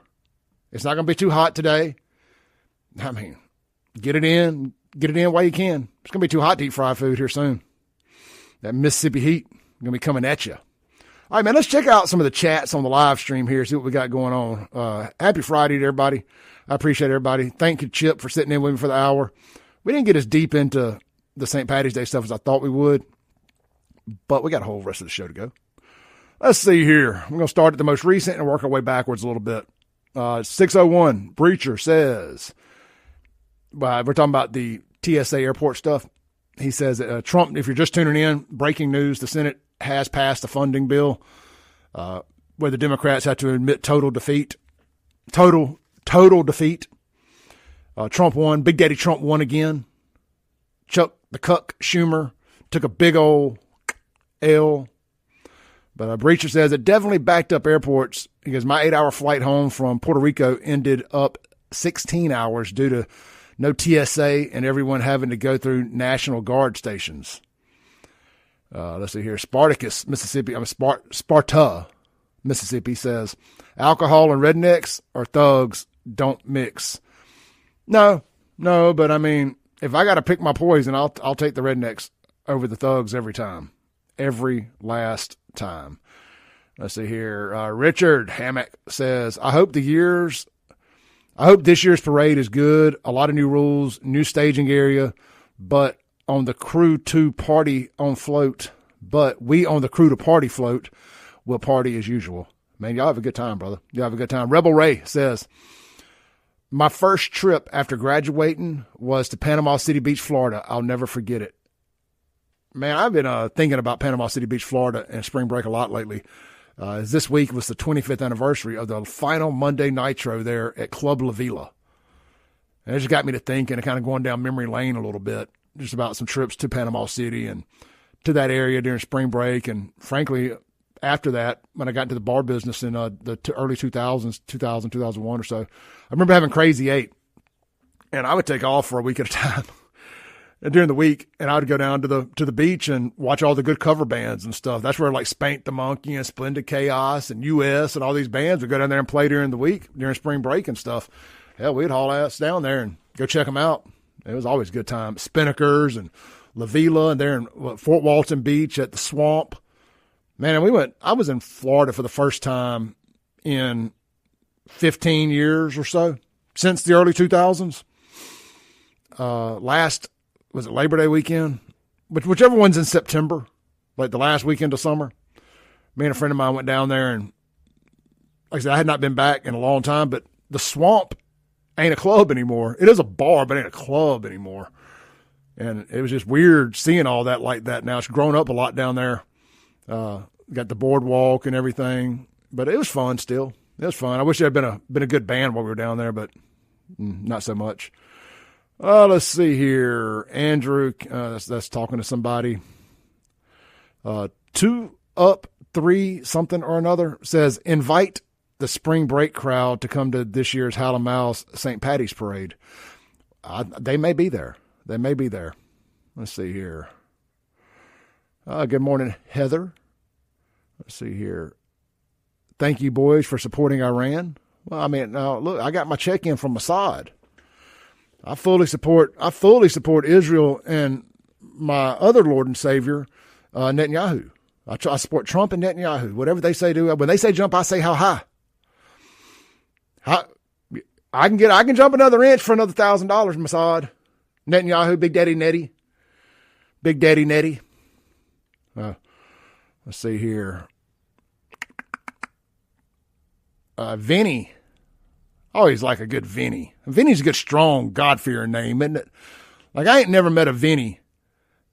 It's not going to be too hot today. I mean, get it in while you can. It's going to be too hot to eat fried food here soon. That Mississippi heat is going to be coming at you. All right, man, let's check out some of the chats on the live stream here, see what we got going on. Happy Friday to everybody. I appreciate everybody. Thank you, Chip, for sitting in with me for the hour. We didn't get as deep into the St. Paddy's Day stuff as I thought we would, but we got a whole rest of the show to go. Let's see here. We're going to start at the most recent and work our way backwards a little bit. 601, Breacher says, we're talking about the TSA airport stuff. He says that Trump, if you're just tuning in, breaking news, the Senate has passed a funding bill where the Democrats have to admit total defeat. Total defeat. Trump won. Big Daddy Trump won again. Chuck the Cuck Schumer took a big old L. But Breacher says it definitely backed up airports because my 8-hour flight home from Puerto Rico ended up 16 hours due to no TSA and everyone having to go through National Guard stations. Let's see here. Spartacus, Mississippi. Sparta, Mississippi says alcohol and rednecks or thugs don't mix. No, but I mean, if I got to pick my poison, I'll take the rednecks over the thugs every time. Every last time. Let's see here. Richard Hammock says, I hope this year's parade is good. A lot of new rules, new staging area, but on the crew to party on float. But we on the crew to party float will party as usual. Man, y'all have a good time, brother. Y'all have a good time. Rebel Ray says, my first trip after graduating was to Panama City Beach, Florida. I'll never forget it. Man, I've been thinking about Panama City Beach, Florida and spring break a lot lately. This week was the 25th anniversary of the final Monday Nitro there at Club La Vila. And it just got me to thinking and kind of going down memory lane a little bit, just about some trips to Panama City and to that area during spring break. And frankly, after that, when I got into the bar business in the early 2000s, 2001 or so, I remember having Crazy 8. And I would take off for a week at a time. And during the week, and I would go down to the beach and watch all the good cover bands and stuff. That's where like Spank the Monkey and Splendid Chaos and US and all these bands would go down there and play during the week, during spring break and stuff. Hell, we'd haul ass down there and go check them out. It was always a good time. Spinnakers and La Vila and there in Fort Walton Beach at the Swamp. Man, I was in Florida for the first time in 15 years or so, since the early 2000s. Was it Labor Day weekend? Whichever one's in September, like the last weekend of summer. Me and a friend of mine went down there, and like I said, I had not been back in a long time, but the Swamp ain't a club anymore. It is a bar, but ain't a club anymore. And it was just weird seeing all that like that now. It's grown up a lot down there. Got the boardwalk and everything, but it was fun still. It was fun. I wish there had been a good band while we were down there, but not so much. Let's see here. Andrew, that's talking to somebody. 2 up 3 something or another says invite the spring break crowd to come to this year's Howlin' Mouse St. Paddy's Parade. They may be there. They may be there. Let's see here. Good morning, Heather. Let's see here. Thank you, boys, for supporting Iran. Well, I mean, look, I got my check-in from Mossad. I fully support Israel and my other Lord and Savior, Netanyahu. I support Trump and Netanyahu. Whatever they say, do. When they say jump, I say how high. I can jump another inch for another $1,000, Mossad. Netanyahu, Big Daddy Nettie. Big Daddy Nettie. Let's see here. Vinny. Always like a good Vinny. Vinny's a good, strong, God-fearing name, isn't it? Like, I ain't never met a Vinny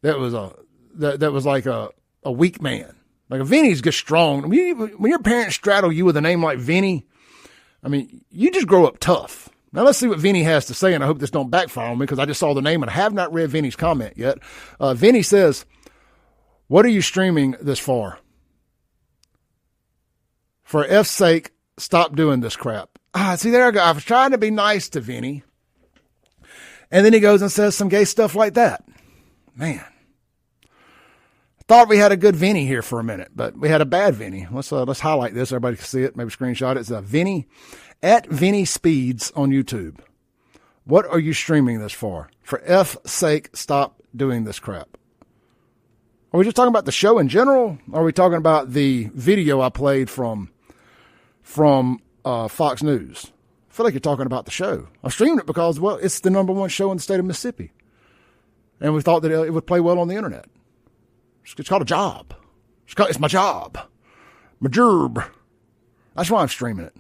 that was like a weak man. Like, a Vinny's good, strong. When your parents straddle you with a name like Vinny, I mean, you just grow up tough. Now, let's see what Vinny has to say, and I hope this don't backfire on me because I just saw the name and I have not read Vinny's comment yet. Vinny says, what are you streaming this for? For F's sake, stop doing this crap. See, there I go. I was trying to be nice to Vinny. And then he goes and says some gay stuff like that. Man. I thought we had a good Vinny here for a minute, but we had a bad Vinny. Let's highlight this. Everybody can see it. Maybe screenshot it. It's Vinny at Vinny Speeds on YouTube. What are you streaming this for? For F's sake, stop doing this crap. Are we just talking about the show in general? Or are we talking about the video I played from Fox News? I feel like you're talking about the show. I streamed it because, well, it's the #1 show in the state of Mississippi. And we thought that it would play well on the internet. It's called a job. It's my job. My gerb. That's why I'm streaming it.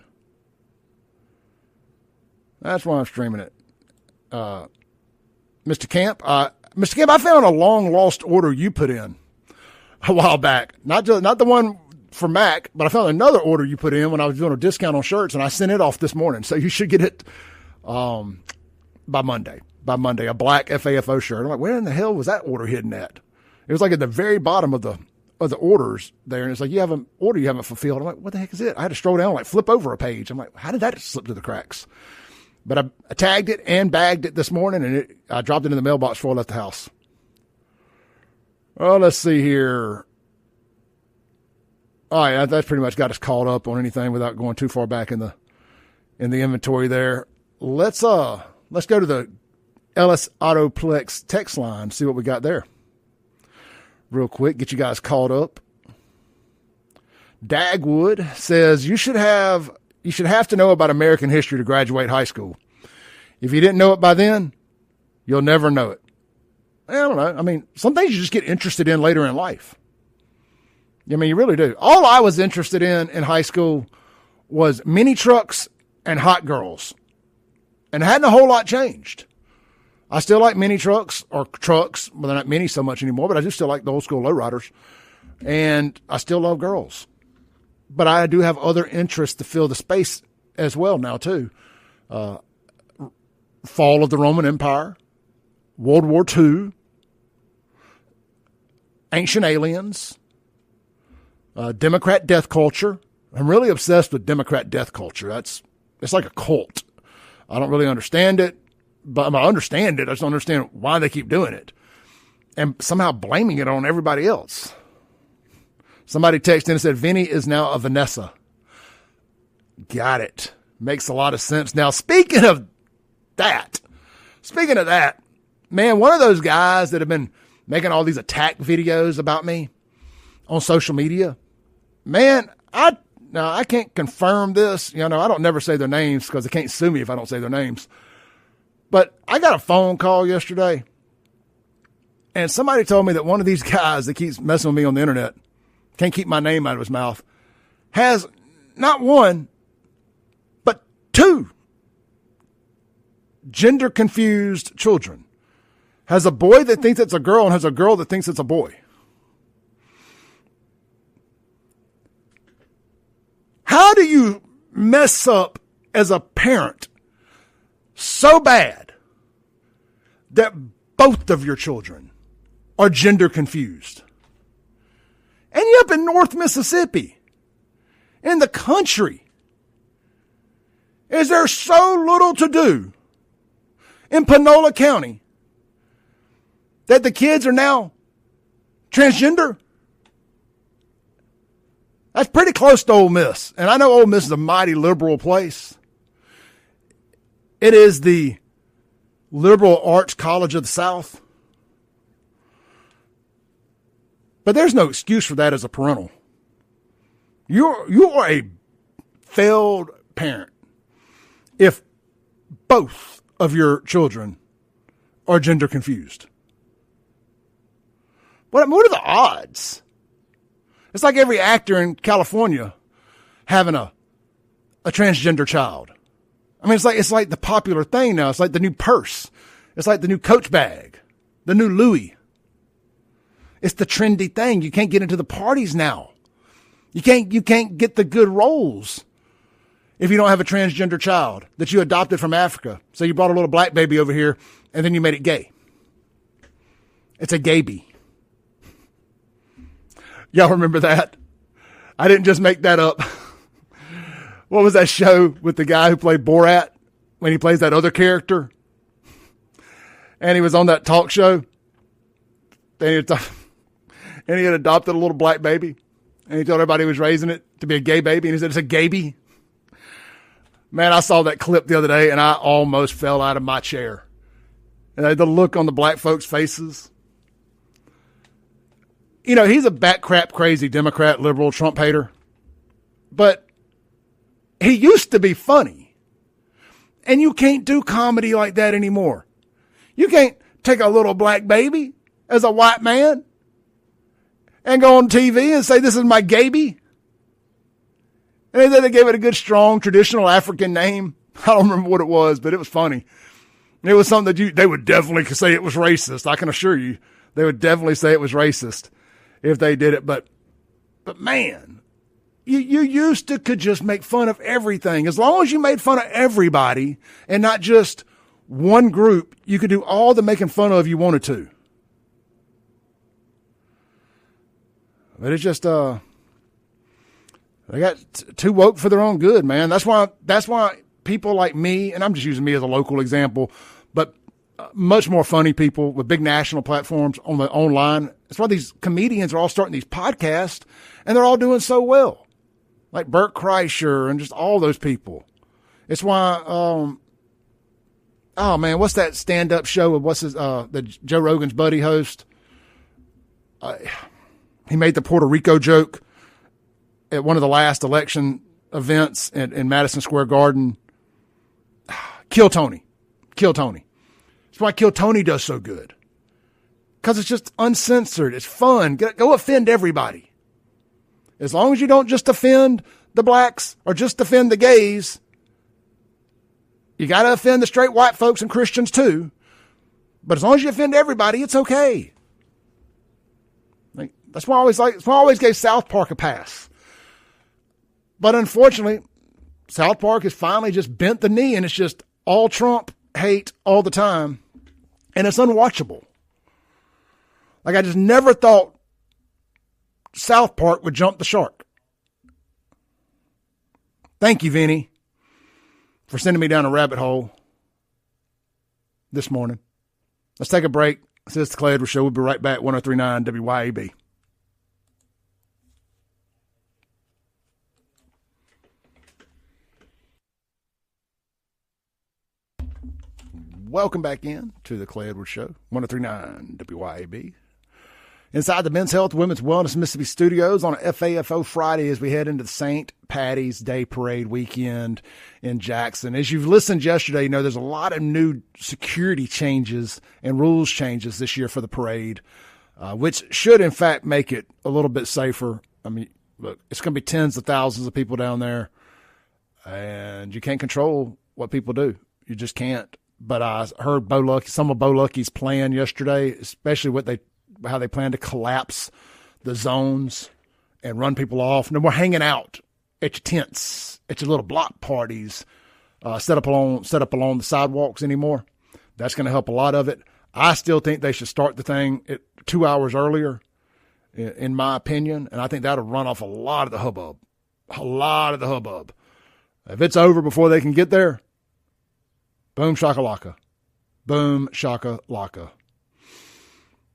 Mr. Camp, I found a long lost order you put in a while back. Not the one for Mac, but I found another order you put in when I was doing a discount on shirts, and I sent it off this morning. So you should get it by Monday. A black FAFO shirt. I'm like, where in the hell was that order hidden at? It was like at the very bottom of the orders there, and it's like, you have an order you haven't fulfilled. I'm like, what the heck is it? I had to scroll down, like flip over a page. I'm like, how did that slip through the cracks? But I tagged it and bagged it this morning, and I dropped it in the mailbox before I left the house. Oh, let's see here. All right, that's pretty much got us caught up on anything without going too far back in the inventory there. Let's go to the Ellis Autoplex text line, see what we got there. Real quick, get you guys caught up. Dagwood says you should have to know about American history to graduate high school. If you didn't know it by then, you'll never know it. I don't know. I mean, some things you just get interested in later in life. I mean, you really do. All I was interested in high school was mini trucks and hot girls. And hadn't a whole lot changed. I still like mini trucks or trucks. Well, they're not mini so much anymore, but I just still like the old school lowriders. And I still love girls. But I do have other interests to fill the space as well now, too. Fall of the Roman Empire, World War II, Ancient Aliens, Democrat death culture. I'm really obsessed with Democrat death culture. It's like a cult. I don't really understand it, but I understand it. I just don't understand why they keep doing it and somehow blaming it on everybody else. Somebody texted in and said, Vinny is now a Vanessa. Got it. Makes a lot of sense. Now, speaking of that, man, one of those guys that have been making all these attack videos about me on social media, man, I can't confirm this. I don't never say their names because they can't sue me if I don't say their names. But I got a phone call yesterday, and somebody told me that one of these guys that keeps messing with me on the internet, can't keep my name out of his mouth, has not one, but 2 gender-confused children. Has a boy that thinks it's a girl and has a girl that thinks it's a boy. How do you mess up as a parent so bad that both of your children are gender confused? And you're up in North Mississippi, in the country. Is there so little to do in Panola County that the kids are now transgender? That's pretty close to Ole Miss. And I know Ole Miss is a mighty liberal place. It is the liberal arts college of the South. But there's no excuse for that as a parental. You are a failed parent if both of your children are gender confused. What are the odds? It's like every actor in California having a transgender child. I mean, it's like the popular thing now. It's like the new purse. It's like the new Coach bag, the new Louis. It's the trendy thing. You can't get into the parties now. You can't get the good roles if you don't have a transgender child that you adopted from Africa. So you brought a little black baby over here and then you made it gay. It's a gayby. Y'all remember that? I didn't just make that up. What was that show with the guy who played Borat when he plays that other character? And he was on that talk show. And he had adopted a little black baby. And he told everybody he was raising it to be a gay baby. And he said, it's a gayby. Man, I saw that clip the other day and I almost fell out of my chair. And the look on the black folks' faces. You know, he's a bat crap crazy Democrat, liberal, Trump hater. But he used to be funny. And you can't do comedy like that anymore. You can't take a little black baby as a white man and go on TV and say, this is my gayby. And then they gave it a good, strong, traditional African name. I don't remember what it was, but it was funny. It was something that they would definitely say it was racist. I can assure you, they would definitely say it was racist if they did it. But man, you used to could just make fun of everything. As long as you made fun of everybody and not just one group, you could do all the making fun of you wanted to. But it's just, they got too woke for their own good, man. That's why people like me, and I'm just using me as a local example, but much more funny people with big national platforms on the online. That's why these comedians are all starting these podcasts and they're all doing so well. Like Bert Kreischer and just all those people. It's why, oh man, what's that stand-up show? What's his, the Joe Rogan's buddy host? He made the Puerto Rico joke at one of the last election events in Madison Square Garden. Kill Tony. That's why Kill Tony does so good. Because it's just uncensored. It's fun. Go offend everybody. As long as you don't just offend the blacks or just offend the gays, you got to offend the straight white folks and Christians too. But as long as you offend everybody, it's okay. That's why I always gave South Park a pass. But unfortunately, South Park has finally just bent the knee and it's just all Trump hate all the time. And it's unwatchable. Like I just never thought South Park would jump the shark. Thank you, Vinny, for sending me down a rabbit hole this morning. Let's take a break. This is the Clay Edwards Show. We'll be right back. 103.9 WYAB. Welcome back in to the Clay Edwards Show, 103.9 WYAB. Inside the Men's Health, Women's Wellness Mississippi Studios on a FAFO Friday as we head into the St. Paddy's Day Parade weekend in Jackson. As you've listened yesterday, you know there's a lot of new security changes and rules changes this year for the parade, which should, in fact, make it a little bit safer. I mean, look, it's going to be tens of thousands of people down there, and you can't control what people do. You just can't. But I heard some of Bo Lucky's plan yesterday, especially how they plan to collapse the zones and run people off. No more hanging out at your tents, at your little block parties, set up along the sidewalks anymore. That's going to help a lot of it. I still think they should start the thing 2 hours earlier, in my opinion, and I think that'll run off a lot of the hubbub. If it's over before they can get there, boom shakalaka. Boom shakalaka.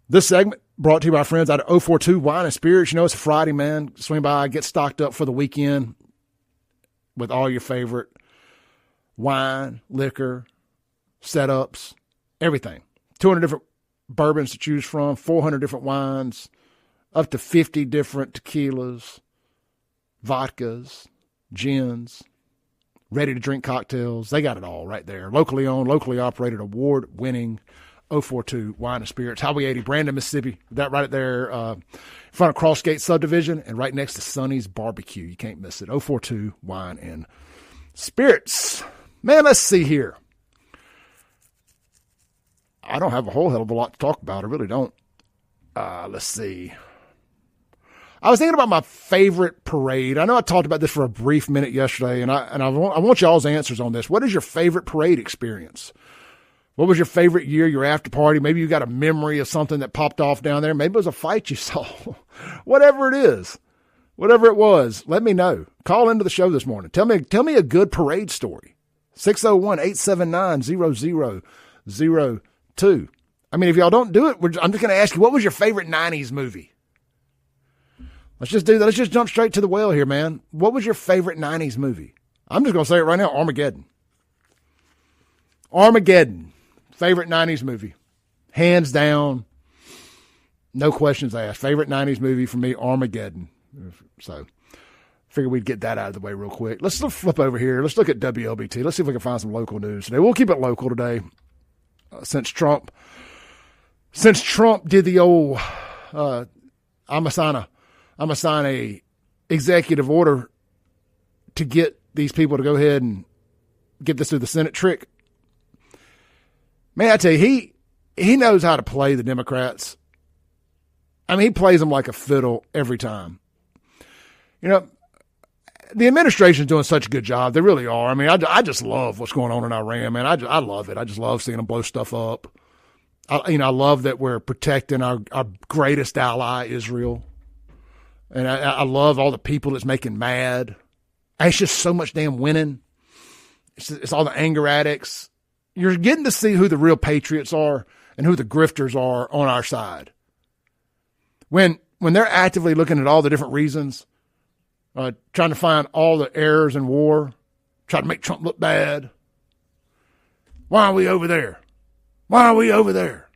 This segment brought to you by our friends out of 042 Wine and Spirits. You know, it's a Friday, man. Swing by, get stocked up for the weekend with all your favorite wine, liquor, setups, everything. 200 different bourbons to choose from, 400 different wines, up to 50 different tequilas, vodkas, gins, ready-to-drink cocktails. They got it all right there. Locally owned, locally operated, award-winning 042 Wine and Spirits, Highway 80, Brandon, Mississippi. That right there in front of Crossgate Subdivision and right next to Sonny's Barbecue. You can't miss it. 042 Wine and Spirits. Man, let's see here. I don't have a whole hell of a lot to talk about. I really don't. Let's see. I was thinking about my favorite parade. I know I talked about this for a brief minute yesterday, and I want y'all's answers on this. What is your favorite parade experience? What was your favorite year, your after party? Maybe you got a memory of something that popped off down there. Maybe it was a fight you saw. Whatever it is, whatever it was, let me know. Call into the show this morning. Tell me a good parade story. 601-879-0002. I mean, if y'all don't do it, I'm just going to ask you, what was your favorite 90s movie? Let's just do that. Let's just jump straight to the well here, man. What was your favorite 90s movie? I'm just going to say it right now, Armageddon. Armageddon. Favorite 90s movie. Hands down. No questions asked. Favorite 90s movie for me, Armageddon. So, figured we'd get that out of the way real quick. Let's flip over here. Let's look at WLBT. Let's see if we can find some local news today. We'll keep it local today. Since Trump did the old, I'm gonna sign a executive order to get these people to go ahead and get this through the Senate trick. Man, I tell you, he knows how to play the Democrats. I mean, he plays them like a fiddle every time. You know, the administration's doing such a good job. They really are. I mean, I just love what's going on in Iran, man. I love it. I just love seeing them blow stuff up. I love that we're protecting our greatest ally, Israel. And I love all the people it's making mad. It's just so much damn winning. It's all the anger addicts. You're getting to see who the real patriots are and who the grifters are on our side. When they're actively looking at all the different reasons, trying to find all the errors in war, trying to make Trump look bad. Why are we over there? Why are we over there?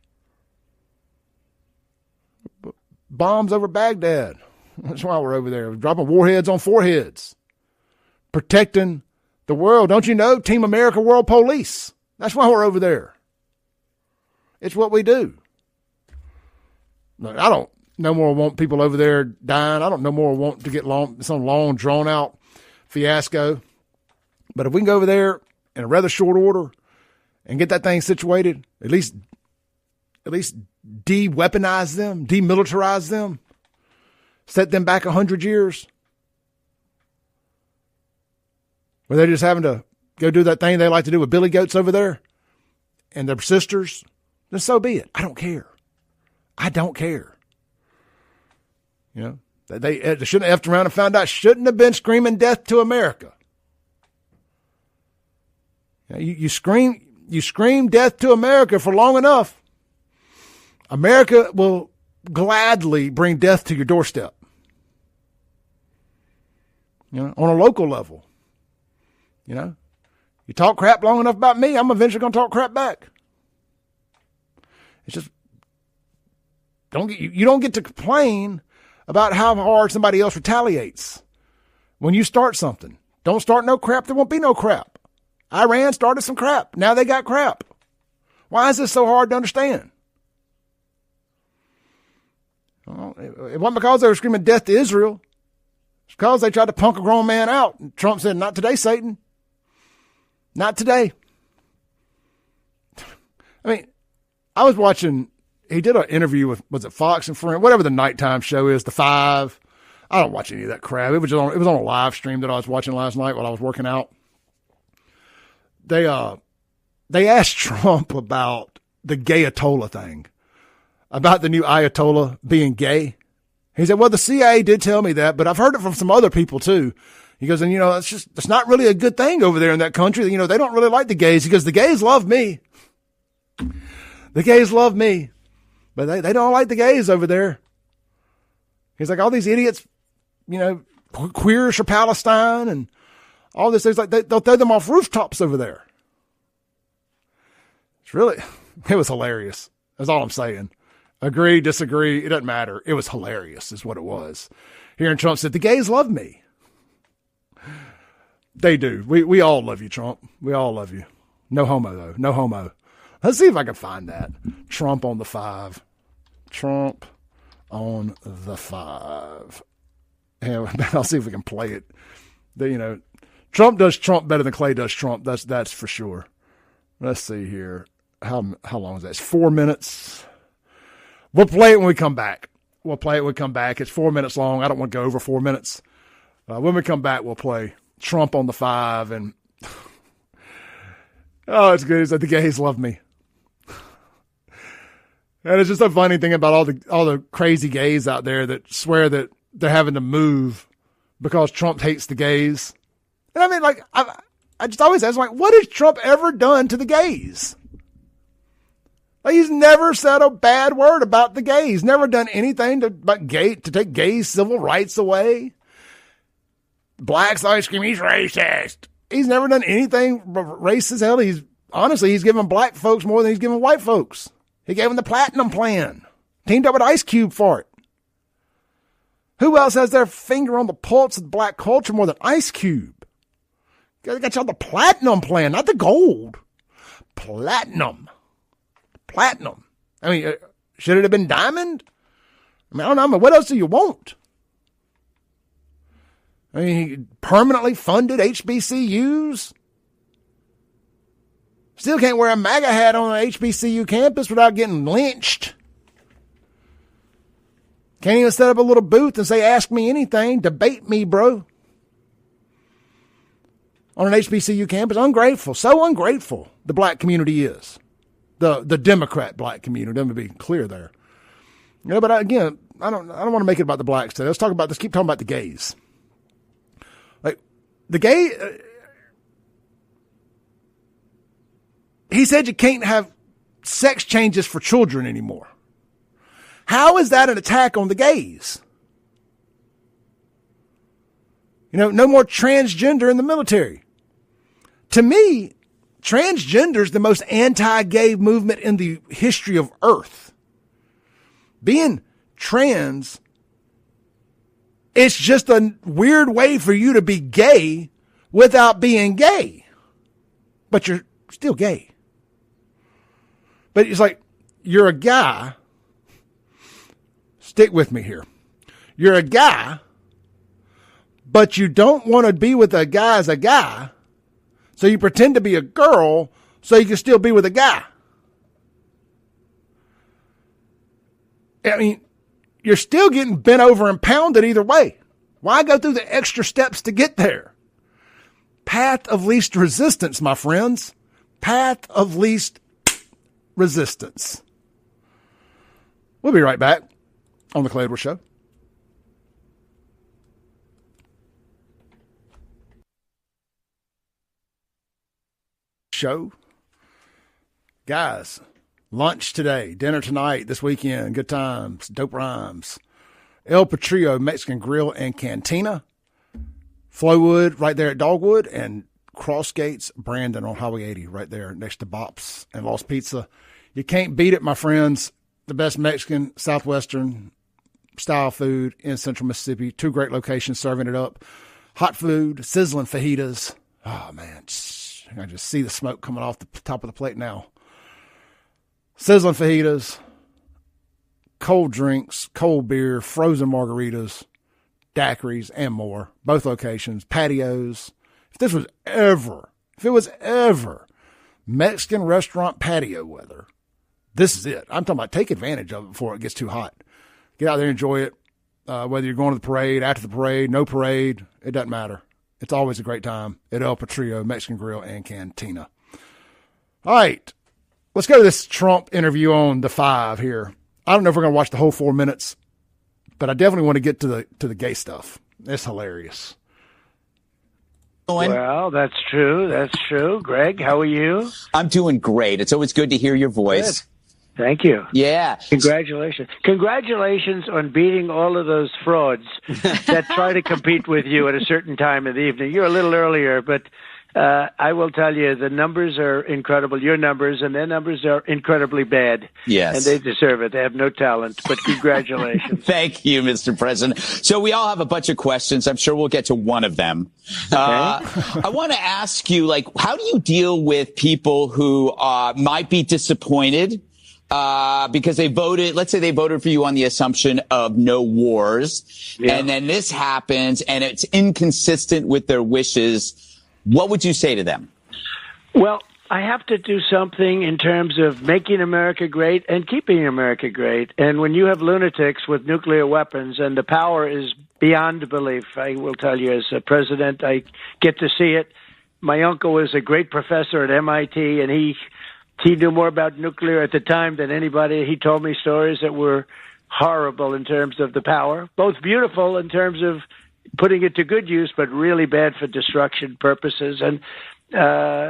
Bombs over Baghdad. That's why we're over there. We're dropping warheads on foreheads. Protecting the world. Don't you know? Team America World Police. That's why we're over there. It's what we do. Look, I don't no more want people over there dying. I don't no more want to get some long, drawn-out fiasco. But if we can go over there in a rather short order and get that thing situated, at least de-weaponize them, demilitarize them, set them back 100 years, where they're just having to go do that thing they like to do with billy goats over there and their sisters, then so be it. I don't care. I don't care. You know, they shouldn't have effed around and found out, shouldn't have been screaming death to America. You scream death to America for long enough, America will gladly bring death to your doorstep. You know, on a local level. You know, you talk crap long enough about me, I'm eventually going to talk crap back. It's just, you don't get to complain about how hard somebody else retaliates when you start something. Don't start no crap, there won't be no crap. Iran started some crap. Now they got crap. Why is this so hard to understand? Well, it wasn't because they were screaming death to Israel. It's because they tried to punk a grown man out. And Trump said, not today, Satan. Not today. I mean, I was watching, he did an interview with, was it Fox and Friends, whatever the nighttime show is, The Five. I don't watch any of that crap. It was on a live stream that I was watching last night while I was working out. They asked Trump about the gay Ayatollah thing, about the new Ayatollah being gay. He said, well, the CIA did tell me that, but I've heard it from some other people too. He goes, and it's not really a good thing over there in that country. They don't really like the gays. He goes, the gays love me. The gays love me, but they don't like the gays over there. He's like, all these idiots, queers for Palestine and all this. Things like they'll throw them off rooftops over there. It was hilarious. That's all I'm saying. Agree, disagree, it doesn't matter. It was hilarious is what it was. Hearing Trump said, the gays love me. They do. We all love you, Trump. We all love you. No homo, though. No homo. Let's see if I can find that. Trump on the 5. Trump on the 5. Yeah, I'll see if we can play it. Trump does Trump better than Clay does Trump. That's for sure. Let's see here. How long is that? It's 4 minutes. We'll play it when we come back. It's 4 minutes long. I don't want to go over 4 minutes. When we come back, we'll play Trump on the 5. And oh, it's good. It's like the gays love me. And it's just a funny thing about all the crazy gays out there that swear that they're having to move because Trump hates the gays. And I mean, I just always ask, what has Trump ever done to the gays? He's never said a bad word about the gays. Never done anything to take gays' civil rights away. Blacks always scream, he's racist. He's never done anything racist. Hell, he's given black folks more than he's given white folks. He gave them the platinum plan. Teamed up with Ice Cube for it. Who else has their finger on the pulse of black culture more than Ice Cube? They got y'all the platinum plan, not the gold. Platinum. I mean, should it have been diamond? I mean, I don't know. What else do you want? I mean, he permanently funded HBCUs. Still can't wear a MAGA hat on an HBCU campus without getting lynched. Can't even set up a little booth and say, ask me anything, debate me, bro. On an HBCU campus. Ungrateful. So ungrateful the black community is. The Democrat black community. Let me be clear there. But again, I don't want to make it about the blacks today. Let's keep talking about the gays. The gay, he said you can't have sex changes for children anymore. How is that an attack on the gays? No more transgender in the military. To me, transgender is the most anti-gay movement in the history of Earth. Being trans, it's just a weird way for you to be gay without being gay. But you're still gay. But it's like, you're a guy. Stick with me here. You're a guy, but you don't want to be with a guy as a guy. So you pretend to be a girl so you can still be with a guy. I mean, you're still getting bent over and pounded either way. Why go through the extra steps to get there? Path of least resistance, my friends. Path of least resistance. We'll be right back on The Clay Edwards Show. Guys, lunch today, dinner tonight, this weekend, good times, dope rhymes. El Patrio Mexican Grill and Cantina. Flowwood right there at Dogwood, and Crossgates Brandon on Highway 80 right there next to Bops and Lost Pizza. You can't beat it, my friends. The best Mexican, Southwestern style food in Central Mississippi. 2 great locations serving it up. Hot food, sizzling fajitas. Oh, man. I just see the smoke coming off the top of the plate now. Sizzling fajitas, cold drinks, cold beer, frozen margaritas, daiquiris, and more. Both locations, patios. If it was ever Mexican restaurant patio weather, this is it. I'm talking about take advantage of it before it gets too hot. Get out there and enjoy it. Whether you're going to the parade, after the parade, no parade, it doesn't matter. It's always a great time at El Patrio Mexican Grill and Cantina. All right, let's go to this Trump interview on the 5 here. I don't know if we're going to watch the whole 4 minutes, but I definitely want to get to the gay stuff. It's hilarious. Well, that's true. That's true. Greg, how are you? I'm doing great. It's always good to hear your voice. Good. Thank you. Yeah. Congratulations. Congratulations on beating all of those frauds that try to compete with you at a certain time of the evening. You're a little earlier, but I will tell you the numbers are incredible. Your numbers and their numbers are incredibly bad. Yes. And they deserve it. They have no talent, but congratulations. Thank you, Mr. President. So we all have a bunch of questions. I'm sure we'll get to one of them. Okay. I want to ask you, how do you deal with people who might be disappointed because they voted, let's say they voted for you on the assumption of no wars, and then this happens and it's inconsistent with their wishes? What would you say to them? Well, I have to do something in terms of making America great and keeping America great. And when you have lunatics with nuclear weapons and the power is beyond belief, I will tell you, as a president, I get to see it. My uncle was a great professor at MIT, and he knew more about nuclear at the time than anybody. He told me stories that were horrible in terms of the power, both beautiful in terms of putting it to good use, but really bad for destruction purposes. And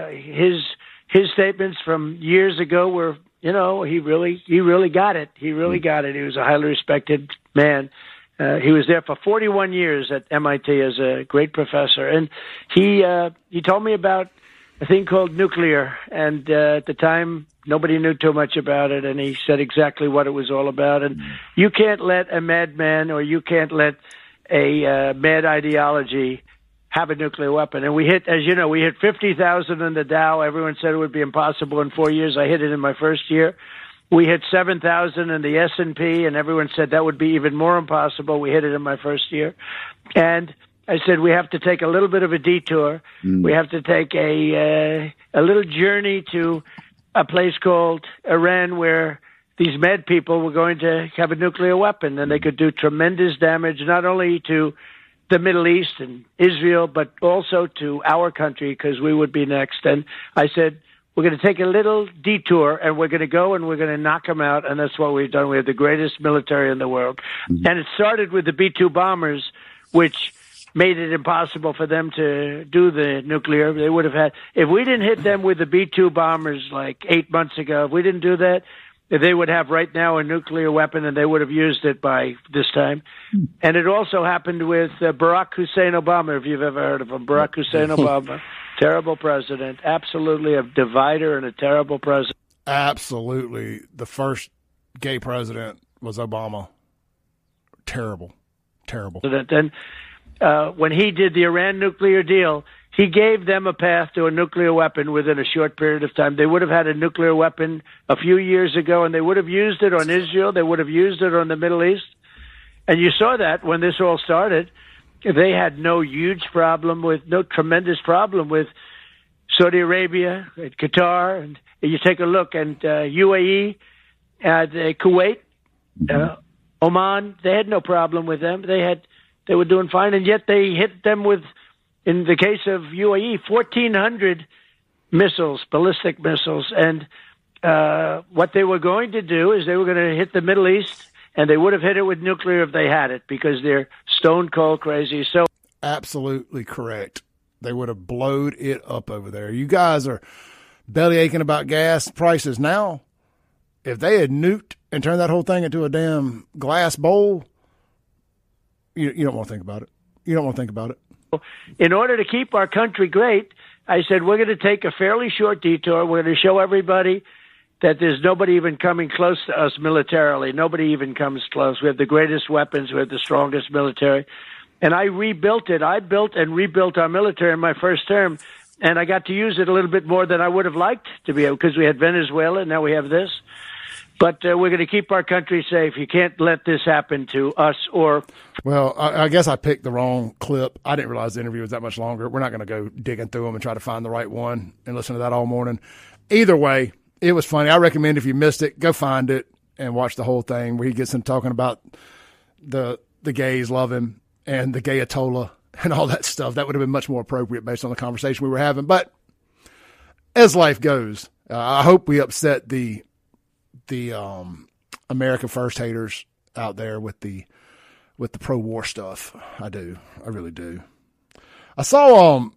his statements from years ago were, he really got it. He really got it. He was a highly respected man. He was there for 41 years at MIT as a great professor, and he told me about a thing called nuclear. And at the time, nobody knew too much about it, and he said exactly what it was all about. And you can't let a madman, or you can't let a mad ideology have a nuclear weapon. And we hit, as you know, we hit 50,000 in the Dow. Everyone said it would be impossible in 4 years. I hit it in my first year. We hit 7,000 in the S&P, and everyone said that would be even more impossible. We hit it in my first year. And I said, we have to take a little bit of a detour. We have to take a little journey to a place called Iran, where these mad people were going to have a nuclear weapon, and they could do tremendous damage, not only to the Middle East and Israel, but also to our country, because we would be next. And I said, we're going to take a little detour, and we're going to go and we're going to knock them out. And that's what we've done. We have the greatest military in the world. And it started with the B-2 bombers, which made it impossible for them to do the nuclear. They would have had, if we didn't hit them with the B-2 bombers like 8 months ago, if we didn't do that, they would have right now a nuclear weapon, and they would have used it by this time. And it also happened with Barack Hussein Obama, if you've ever heard of him. Barack Hussein Obama, terrible president, absolutely a divider and a terrible president. Absolutely. The first gay president was Obama. Terrible. And when he did the Iran nuclear deal, he gave them a path to a nuclear weapon within a short period of time. They would have had a nuclear weapon a few years ago, and they would have used it on Israel. They would have used it on the Middle East. And you saw that when this all started. They had no tremendous problem with Saudi Arabia, and Qatar. And you take a look at UAE, Kuwait, Oman. They had no problem with them. They were doing fine, and yet they hit them with, in the case of UAE, 1,400 missiles, ballistic missiles. And what they were going to do is they were going to hit the Middle East, and they would have hit it with nuclear if they had it, because they're stone cold crazy. So, absolutely correct. They would have blowed it up over there. You guys are belly aching about gas prices now. If they had nuked and turned that whole thing into a damn glass bowl, you don't want to think about it. You don't want to think about it. In order to keep our country great, I said, we're going to take a fairly short detour. We're going to show everybody that there's nobody even coming close to us militarily. Nobody even comes close. We have the greatest weapons. We have the strongest military. And I rebuilt it. I built and rebuilt our military in my first term, and I got to use it a little bit more than I would have liked to be able, because we had Venezuela, and now we have this. But we're going to keep our country safe. You can't let this happen to us or... Well, I guess I picked the wrong clip. I didn't realize the interview was that much longer. We're not going to go digging through them and try to find the right one and listen to that all morning. Either way, it was funny. I recommend if you missed it, go find it and watch the whole thing where he gets him talking about the gays love him and the gayatollah and all that stuff. That would have been much more appropriate based on the conversation we were having. But as life goes, I hope we upset the America First haters out there with the pro-war stuff. I do. I really do. I saw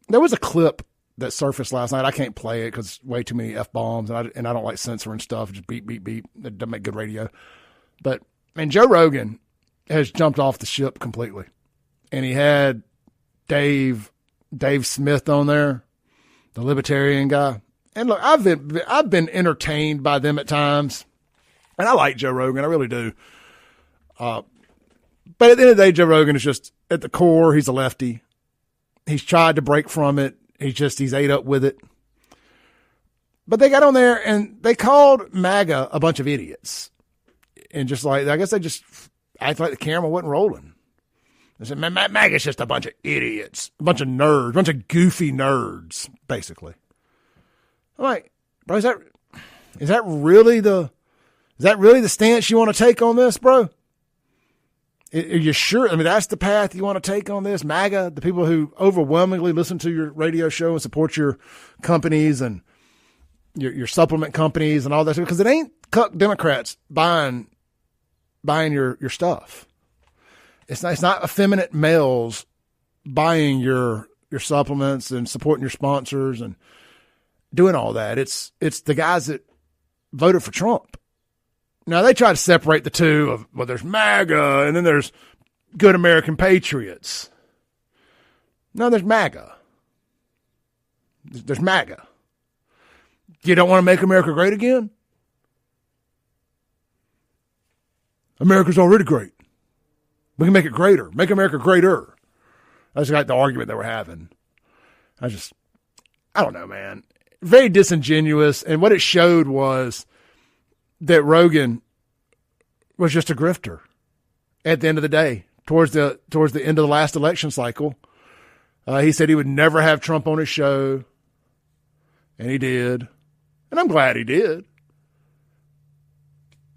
There was a clip that surfaced last night. I can't play it because way too many F-bombs, and I don't like censoring stuff. Just beep, beep, beep. It doesn't make good radio. But, man, Joe Rogan has jumped off the ship completely. And he had Dave Smith on there, the libertarian guy. And look, I've been entertained by them at times. And I like Joe Rogan. I really do. But at the end of the day, Joe Rogan is just, at the core, he's a lefty. He's tried to break from it. He's ate up with it. But they got on there and they called MAGA a bunch of idiots. And just like, I guess they just acted like the camera wasn't rolling. They said, man, MAGA's just a bunch of idiots, a bunch of nerds, a bunch of goofy nerds, basically. I'm like, bro, is that really the stance you want to take on this, bro? Are you sure? I mean, that's the path you want to take on this? MAGA, the people who overwhelmingly listen to your radio show and support your companies and your supplement companies and all that, because it ain't cuck Democrats buying your stuff. It's not effeminate males buying your supplements and supporting your sponsors and doing all that. It's the guys that voted for Trump. Now, they try to separate the two of, well, there's MAGA and then there's good American patriots. No, there's MAGA. There's MAGA. You don't want to make America great again? America's already great. We can make it greater. Make America greater. That's like the argument they were having. I don't know, man. Very disingenuous. And what it showed was that Rogan was just a grifter at the end of the day. Towards the end of the last election cycle, he said he would never have Trump on his show, and he did. And I'm glad he did.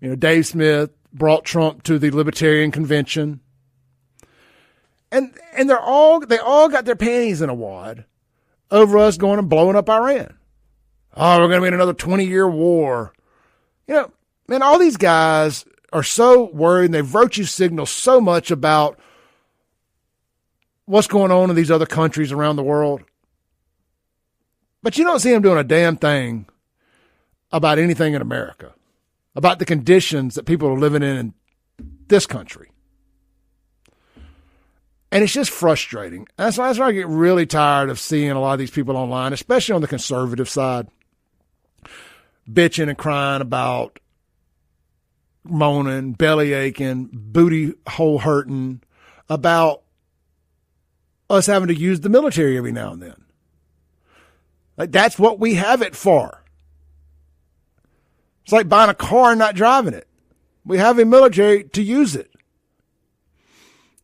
You know, Dave Smith brought Trump to the Libertarian Convention. And they all got their panties in a wad over us going and blowing up Iran. Oh, we're going to be in another 20-year war. You know, man, all these guys are so worried and they virtue signal so much about what's going on in these other countries around the world. But you don't see them doing a damn thing about anything in America, about the conditions that people are living in this country. And it's just frustrating. That's why I get really tired of seeing a lot of these people online, especially on the conservative side, bitching and crying about moaning, belly aching, booty hole hurting about us having to use the military every now and then. Like, that's what we have it for. It's like buying a car and not driving it. We have a military to use it.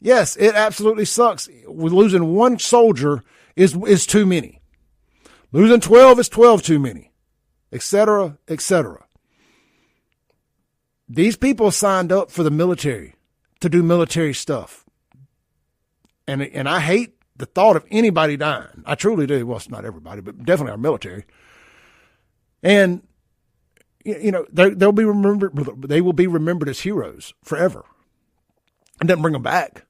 Yes, it absolutely sucks. Losing one soldier is too many. Losing 12 is 12 too many, et cetera, et cetera. These people signed up for the military to do military stuff. And I hate the thought of anybody dying. I truly do. Well, it's not everybody, but definitely our military. And, you know, they will be remembered as heroes forever. It doesn't bring them back.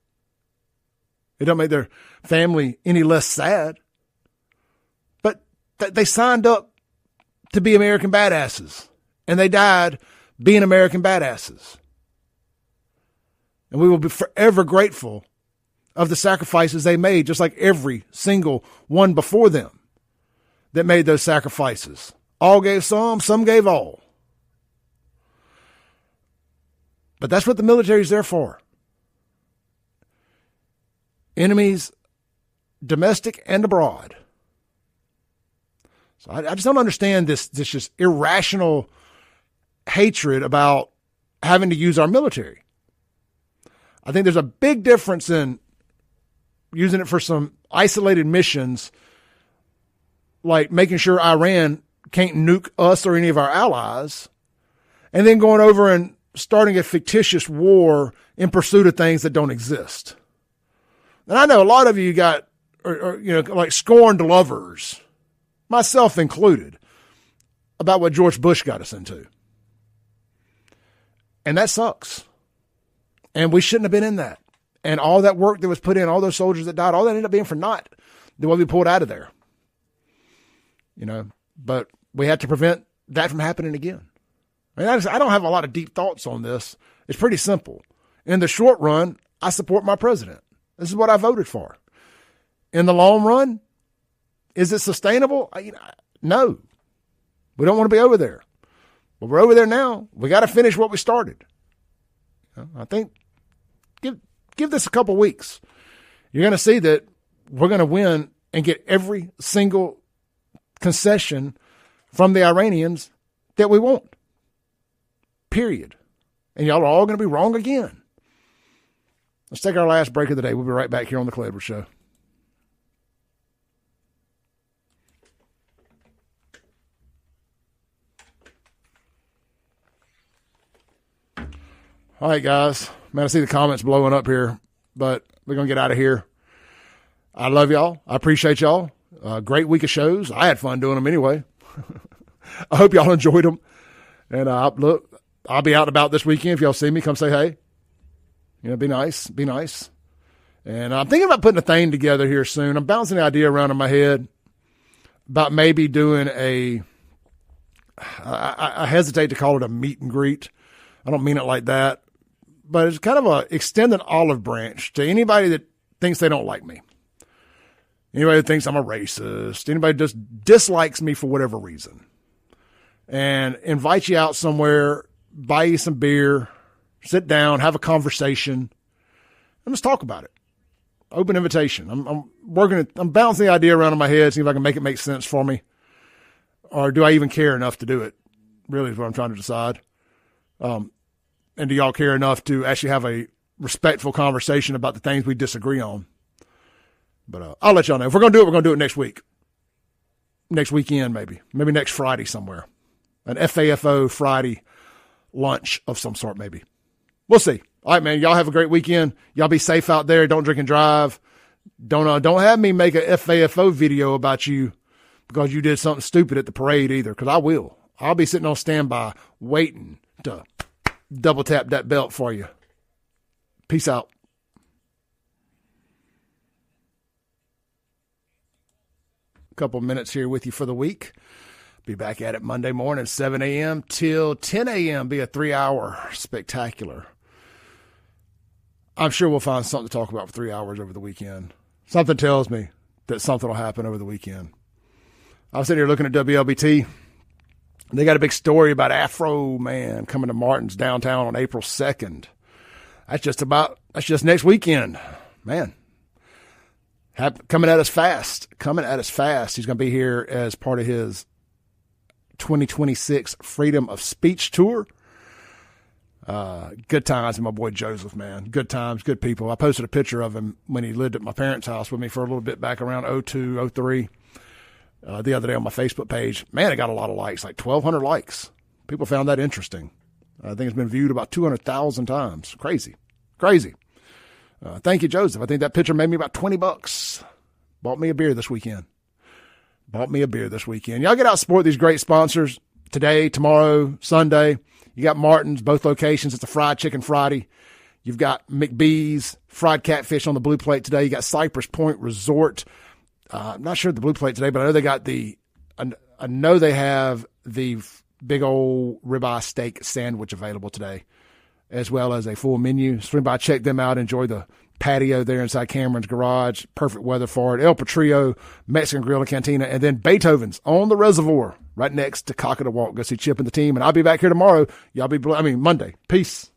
It doesn't make their family any less sad. But they signed up to be American badasses. And they died being American badasses. And we will be forever grateful of the sacrifices they made, just like every single one before them that made those sacrifices. All gave some gave all. But that's what the military is there for. Enemies, domestic and abroad. So I just don't understand this just irrational hatred about having to use our military. I think there's a big difference in using it for some isolated missions, like making sure Iran can't nuke us or any of our allies, and then going over and starting a fictitious war in pursuit of things that don't exist. And I know a lot of you got, like scorned lovers, myself included, about what George Bush got us into. And that sucks. And we shouldn't have been in that. And all that work that was put in, all those soldiers that died, all that ended up being for naught. then we'll be pulled out of there. But we had to prevent that from happening again. I don't have a lot of deep thoughts on this. It's pretty simple. In the short run, I support my president. This is what I voted for. In the long run, is it sustainable? No. We don't want to be over there. But we're over there now. We got to finish what we started. I think give this a couple weeks. You're going to see that we're going to win and get every single concession from the Iranians that we want. Period. And y'all are all going to be wrong again. Let's take our last break of the day. We'll be right back here on the Clay Edwards Show. All right, guys. Man, I see the comments blowing up here, but we're going to get out of here. I love y'all. I appreciate y'all. Great week of shows. I had fun doing them anyway. I hope y'all enjoyed them. And look, I'll be out and about this weekend. If y'all see me, come say hey. Be nice. Be nice. And I'm thinking about putting a thing together here soon. I'm bouncing the idea around in my head about maybe doing I hesitate to call it a meet and greet. I don't mean it like that. But it's kind of a extend an olive branch to anybody that thinks they don't like me. Anybody that thinks I'm a racist. Anybody that just dislikes me for whatever reason. And invite you out somewhere, buy you some beer, sit down, have a conversation, and let's talk about it. Open invitation. I'm bouncing the idea around in my head, see if I can make it make sense for me. Or do I even care enough to do it? Really is what I'm trying to decide. And do y'all care enough to actually have a respectful conversation about the things we disagree on? But I'll let y'all know. If we're going to do it, we're going to do it next week. Next weekend, maybe. Maybe next Friday somewhere. An FAFO Friday lunch of some sort, maybe. We'll see. All right, man. Y'all have a great weekend. Y'all be safe out there. Don't drink and drive. Don't have me make a FAFO video about you because you did something stupid at the parade either, because I will. I'll be sitting on standby waiting to double tap that belt for you. Peace out. A couple minutes here with you for the week. Be back at it Monday morning, 7 a.m. till 10 a.m. Be a 3-hour spectacular. I'm sure we'll find something to talk about for 3 hours over the weekend. Something tells me that something will happen over the weekend. I was sitting here looking at WLBT. They got a big story about Afro Man coming to Martin's downtown on April 2nd. That's just next weekend. Man. Coming at us fast. He's going to be here as part of his 2026 Freedom of Speech Tour. Good times with my boy Joseph, man. Good times, good people. I posted a picture of him when he lived at my parents' house with me for a little bit back around 02, 03. The other day on my Facebook page. Man, it got a lot of likes, like 1,200 likes. People found that interesting. I think it's been viewed about 200,000 times. Crazy. Thank you, Joseph. I think that picture made me about $20. Bought me a beer this weekend. Y'all get out and support these great sponsors today, tomorrow, Sunday. You got Martin's, both locations. It's a fried chicken Friday. You've got McBee's, fried catfish on the blue plate today. You got Cypress Point Resort. I'm not sure of the blue plate today, but I know they got I know they have the big old ribeye steak sandwich available today, as well as a full menu. Swing by, check them out. Enjoy the patio there inside Cameron's garage. Perfect weather for it. El Patrio, Mexican Grill and Cantina, and then Beethoven's on the Reservoir right next to Cock of the Walk. Go see Chip and the team, and I'll be back here tomorrow. Monday. Peace.